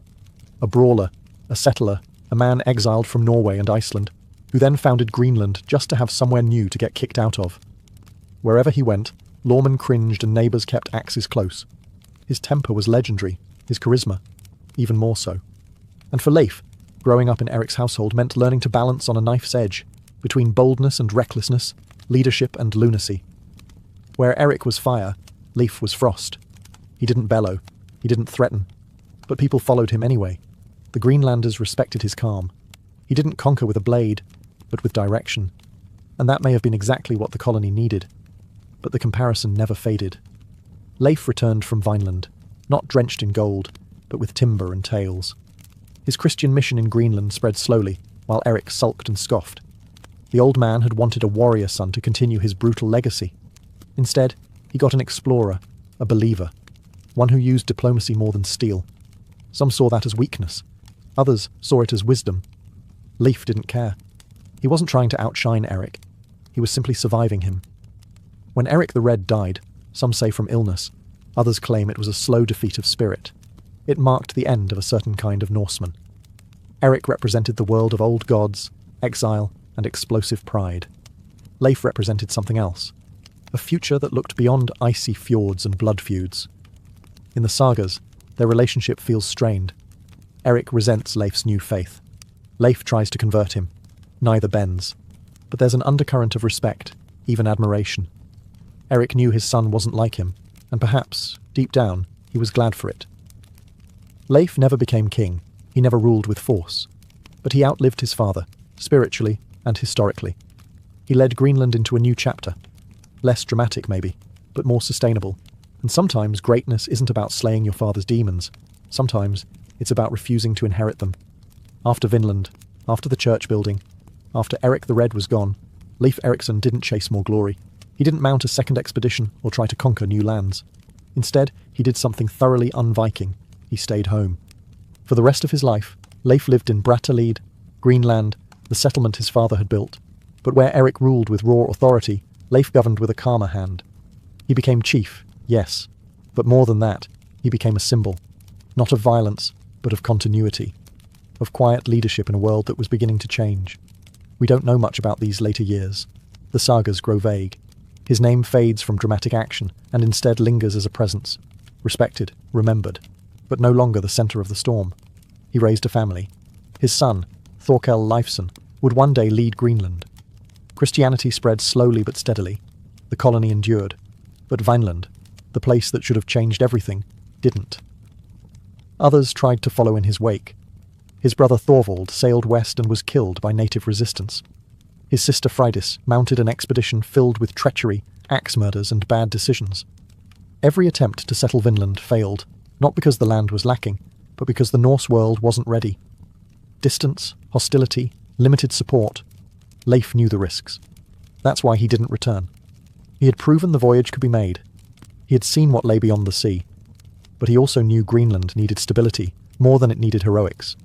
A brawler, a settler, a man exiled from Norway and Iceland, who then founded Greenland just to have somewhere new to get kicked out of. Wherever he went, lawmen cringed and neighbours kept axes close. His temper was legendary, his charisma, even more so. And for Leif, growing up in Eric's household meant learning to balance on a knife's edge, between boldness and recklessness, leadership and lunacy. Where Eric was fire, Leif was frost. He didn't bellow, he didn't threaten, but people followed him anyway. The Greenlanders respected his calm. He didn't conquer with a blade, but with direction. And that may have been exactly what the colony needed. But the comparison never faded. Leif returned from Vineland, not drenched in gold, but with timber and tales. His Christian mission in Greenland spread slowly, while Eric sulked and scoffed. The old man had wanted a warrior son to continue his brutal legacy. Instead, he got an explorer, a believer, one who used diplomacy more than steel. Some saw that as weakness. Others saw it as wisdom. Leif didn't care. He wasn't trying to outshine Eric. He was simply surviving him. When Eric the Red died, some say from illness, others claim it was a slow defeat of spirit. It marked the end of a certain kind of Norseman. Eric represented the world of old gods, exile, and explosive pride. Leif represented something else, a future that looked beyond icy fjords and blood feuds. In the sagas, their relationship feels strained. Eric resents Leif's new faith. Leif tries to convert him. Neither bends. But there's an undercurrent of respect, even admiration. Eric knew his son wasn't like him, and perhaps, deep down, he was glad for it. Leif never became king. He never ruled with force. But he outlived his father, spiritually and historically. He led Greenland into a new chapter. Less dramatic, maybe, but more sustainable. And sometimes greatness isn't about slaying your father's demons. Sometimes it's about refusing to inherit them. After Vinland, after the church building, after Eric the Red was gone, Leif Erikson didn't chase more glory. He didn't mount a second expedition or try to conquer new lands. Instead, he did something thoroughly un-Viking. He stayed home. For the rest of his life, Leif lived in Brattalied, Greenland, the settlement his father had built. But where Eric ruled with raw authority, Leif governed with a calmer hand. He became chief, yes, but more than that, he became a symbol, not of violence, but of continuity, of quiet leadership in a world that was beginning to change. We don't know much about these later years. The sagas grow vague. His name fades from dramatic action and instead lingers as a presence, respected, remembered, but no longer the centre of the storm. He raised a family. His son, Thorkel Leifson, would one day lead Greenland. Christianity spread slowly but steadily. The colony endured. But Vineland, the place that should have changed everything, didn't. Others tried to follow in his wake. His brother Thorvald sailed west and was killed by native resistance. His sister Freydis mounted an expedition filled with treachery, axe murders, and bad decisions. Every attempt to settle Vinland failed, not because the land was lacking, but because the Norse world wasn't ready. Distance, hostility, limited support. Leif knew the risks. That's why he didn't return. He had proven the voyage could be made. He had seen what lay beyond the sea. But he also knew Greenland needed stability, more than it needed heroics.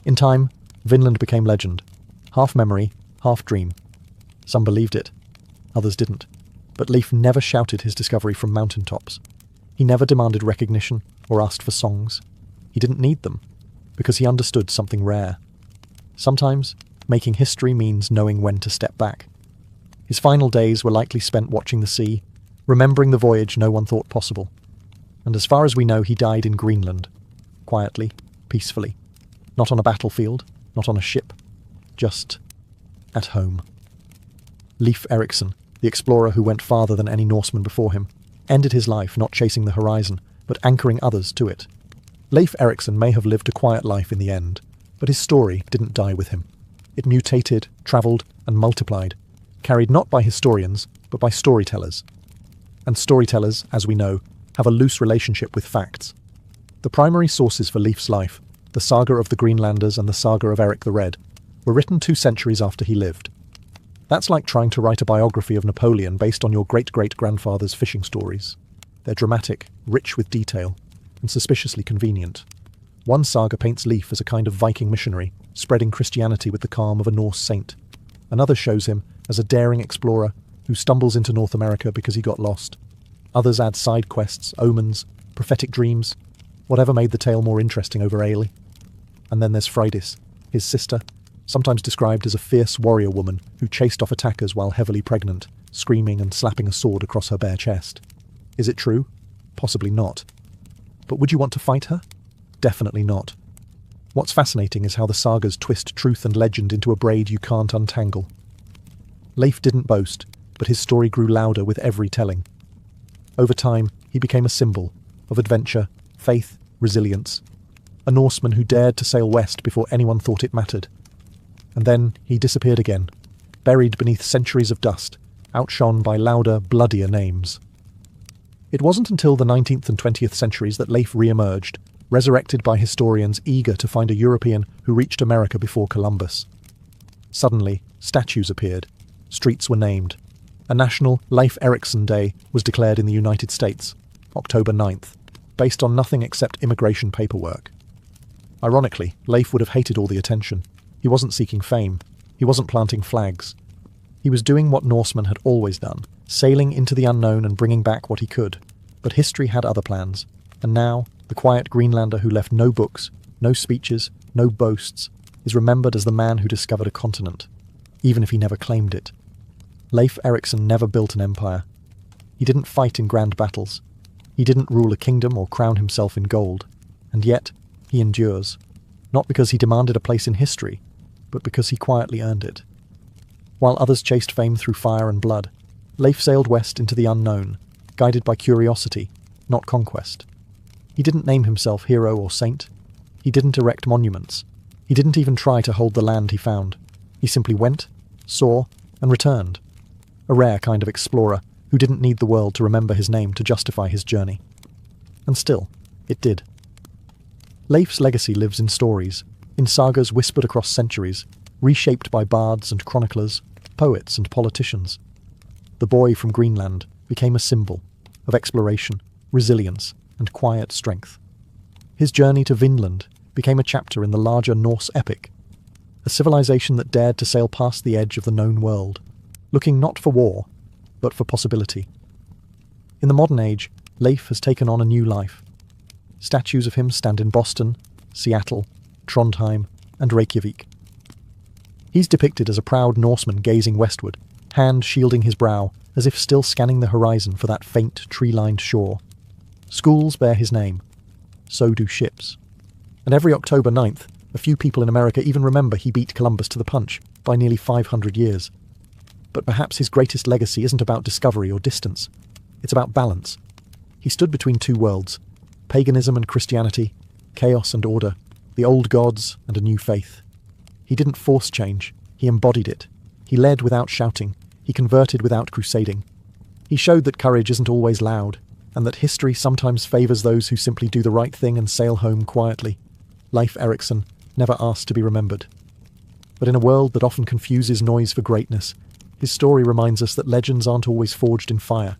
In time, Vinland became legend. Half memory, half dream. Some believed it. Others didn't. But Leif never shouted his discovery from mountaintops. He never demanded recognition or asked for songs. He didn't need them, because he understood something rare. Sometimes, making history means knowing when to step back. His final days were likely spent watching the sea, remembering the voyage no one thought possible. And as far as we know, he died in Greenland. Quietly, peacefully. Not on a battlefield, not on a ship. Just at home. Leif Erikson, the explorer who went farther than any Norseman before him, ended his life not chasing the horizon, but anchoring others to it. Leif Erikson may have lived a quiet life in the end, but his story didn't die with him. It mutated, travelled, and multiplied, carried not by historians, but by storytellers. And storytellers, as we know, have a loose relationship with facts. The primary sources for Leif's life, the saga of the Greenlanders and the saga of Eric the Red, were written 2 centuries after he lived. That's like trying to write a biography of Napoleon based on your great-great-grandfather's fishing stories. They're dramatic, rich with detail, and suspiciously convenient. One saga paints Leif as a kind of Viking missionary, spreading Christianity with the calm of a Norse saint. Another shows him as a daring explorer who stumbles into North America because he got lost. Others add side quests, omens, prophetic dreams, whatever made the tale more interesting over ale. And then there's Freydis, his sister, sometimes described as a fierce warrior woman who chased off attackers while heavily pregnant, screaming and slapping a sword across her bare chest. Is it true? Possibly not. But would you want to fight her? Definitely not. What's fascinating is how the sagas twist truth and legend into a braid you can't untangle. Leif didn't boast, but his story grew louder with every telling. Over time, he became a symbol of adventure, faith, resilience. A Norseman who dared to sail west before anyone thought it mattered. And then he disappeared again, buried beneath centuries of dust, outshone by louder, bloodier names. It wasn't until the 19th and 20th centuries that Leif re-emerged, resurrected by historians eager to find a European who reached America before Columbus. Suddenly, statues appeared, streets were named. A national Leif Erikson Day was declared in the United States, October 9th, based on nothing except immigration paperwork. Ironically, Leif would have hated all the attention. He wasn't seeking fame. He wasn't planting flags. He was doing what Norsemen had always done, sailing into the unknown and bringing back what he could. But history had other plans, and now, the quiet Greenlander who left no books, no speeches, no boasts, is remembered as the man who discovered a continent, even if he never claimed it. Leif Erikson never built an empire. He didn't fight in grand battles. He didn't rule a kingdom or crown himself in gold. And yet, he endures. Not because he demanded a place in history, but because he quietly earned it. While others chased fame through fire and blood, Leif sailed west into the unknown, guided by curiosity, not conquest. He didn't name himself hero or saint. He didn't erect monuments. He didn't even try to hold the land he found. He simply went, saw, and returned. A rare kind of explorer who didn't need the world to remember his name to justify his journey. And still, it did. Leif's legacy lives in stories, in sagas whispered across centuries, reshaped by bards and chroniclers, poets and politicians. The boy from Greenland became a symbol of exploration, resilience, and quiet strength. His journey to Vinland became a chapter in the larger Norse epic, a civilization that dared to sail past the edge of the known world, looking not for war, but for possibility. In the modern age, Leif has taken on a new life. Statues of him stand in Boston, Seattle, Trondheim, and Reykjavik. He's depicted as a proud Norseman gazing westward, hand shielding his brow, as if still scanning the horizon for that faint, tree-lined shore. Schools bear his name. So do ships. And every October 9th, a few people in America even remember he beat Columbus to the punch by nearly 500 years. But perhaps his greatest legacy isn't about discovery or distance. It's about balance. He stood between two worlds, paganism and Christianity, chaos and order, the old gods and a new faith. He didn't force change, he embodied it. He led without shouting, he converted without crusading. He showed that courage isn't always loud, and that history sometimes favours those who simply do the right thing and sail home quietly. Leif Erikson never asked to be remembered. But in a world that often confuses noise for greatness, his story reminds us that legends aren't always forged in fire.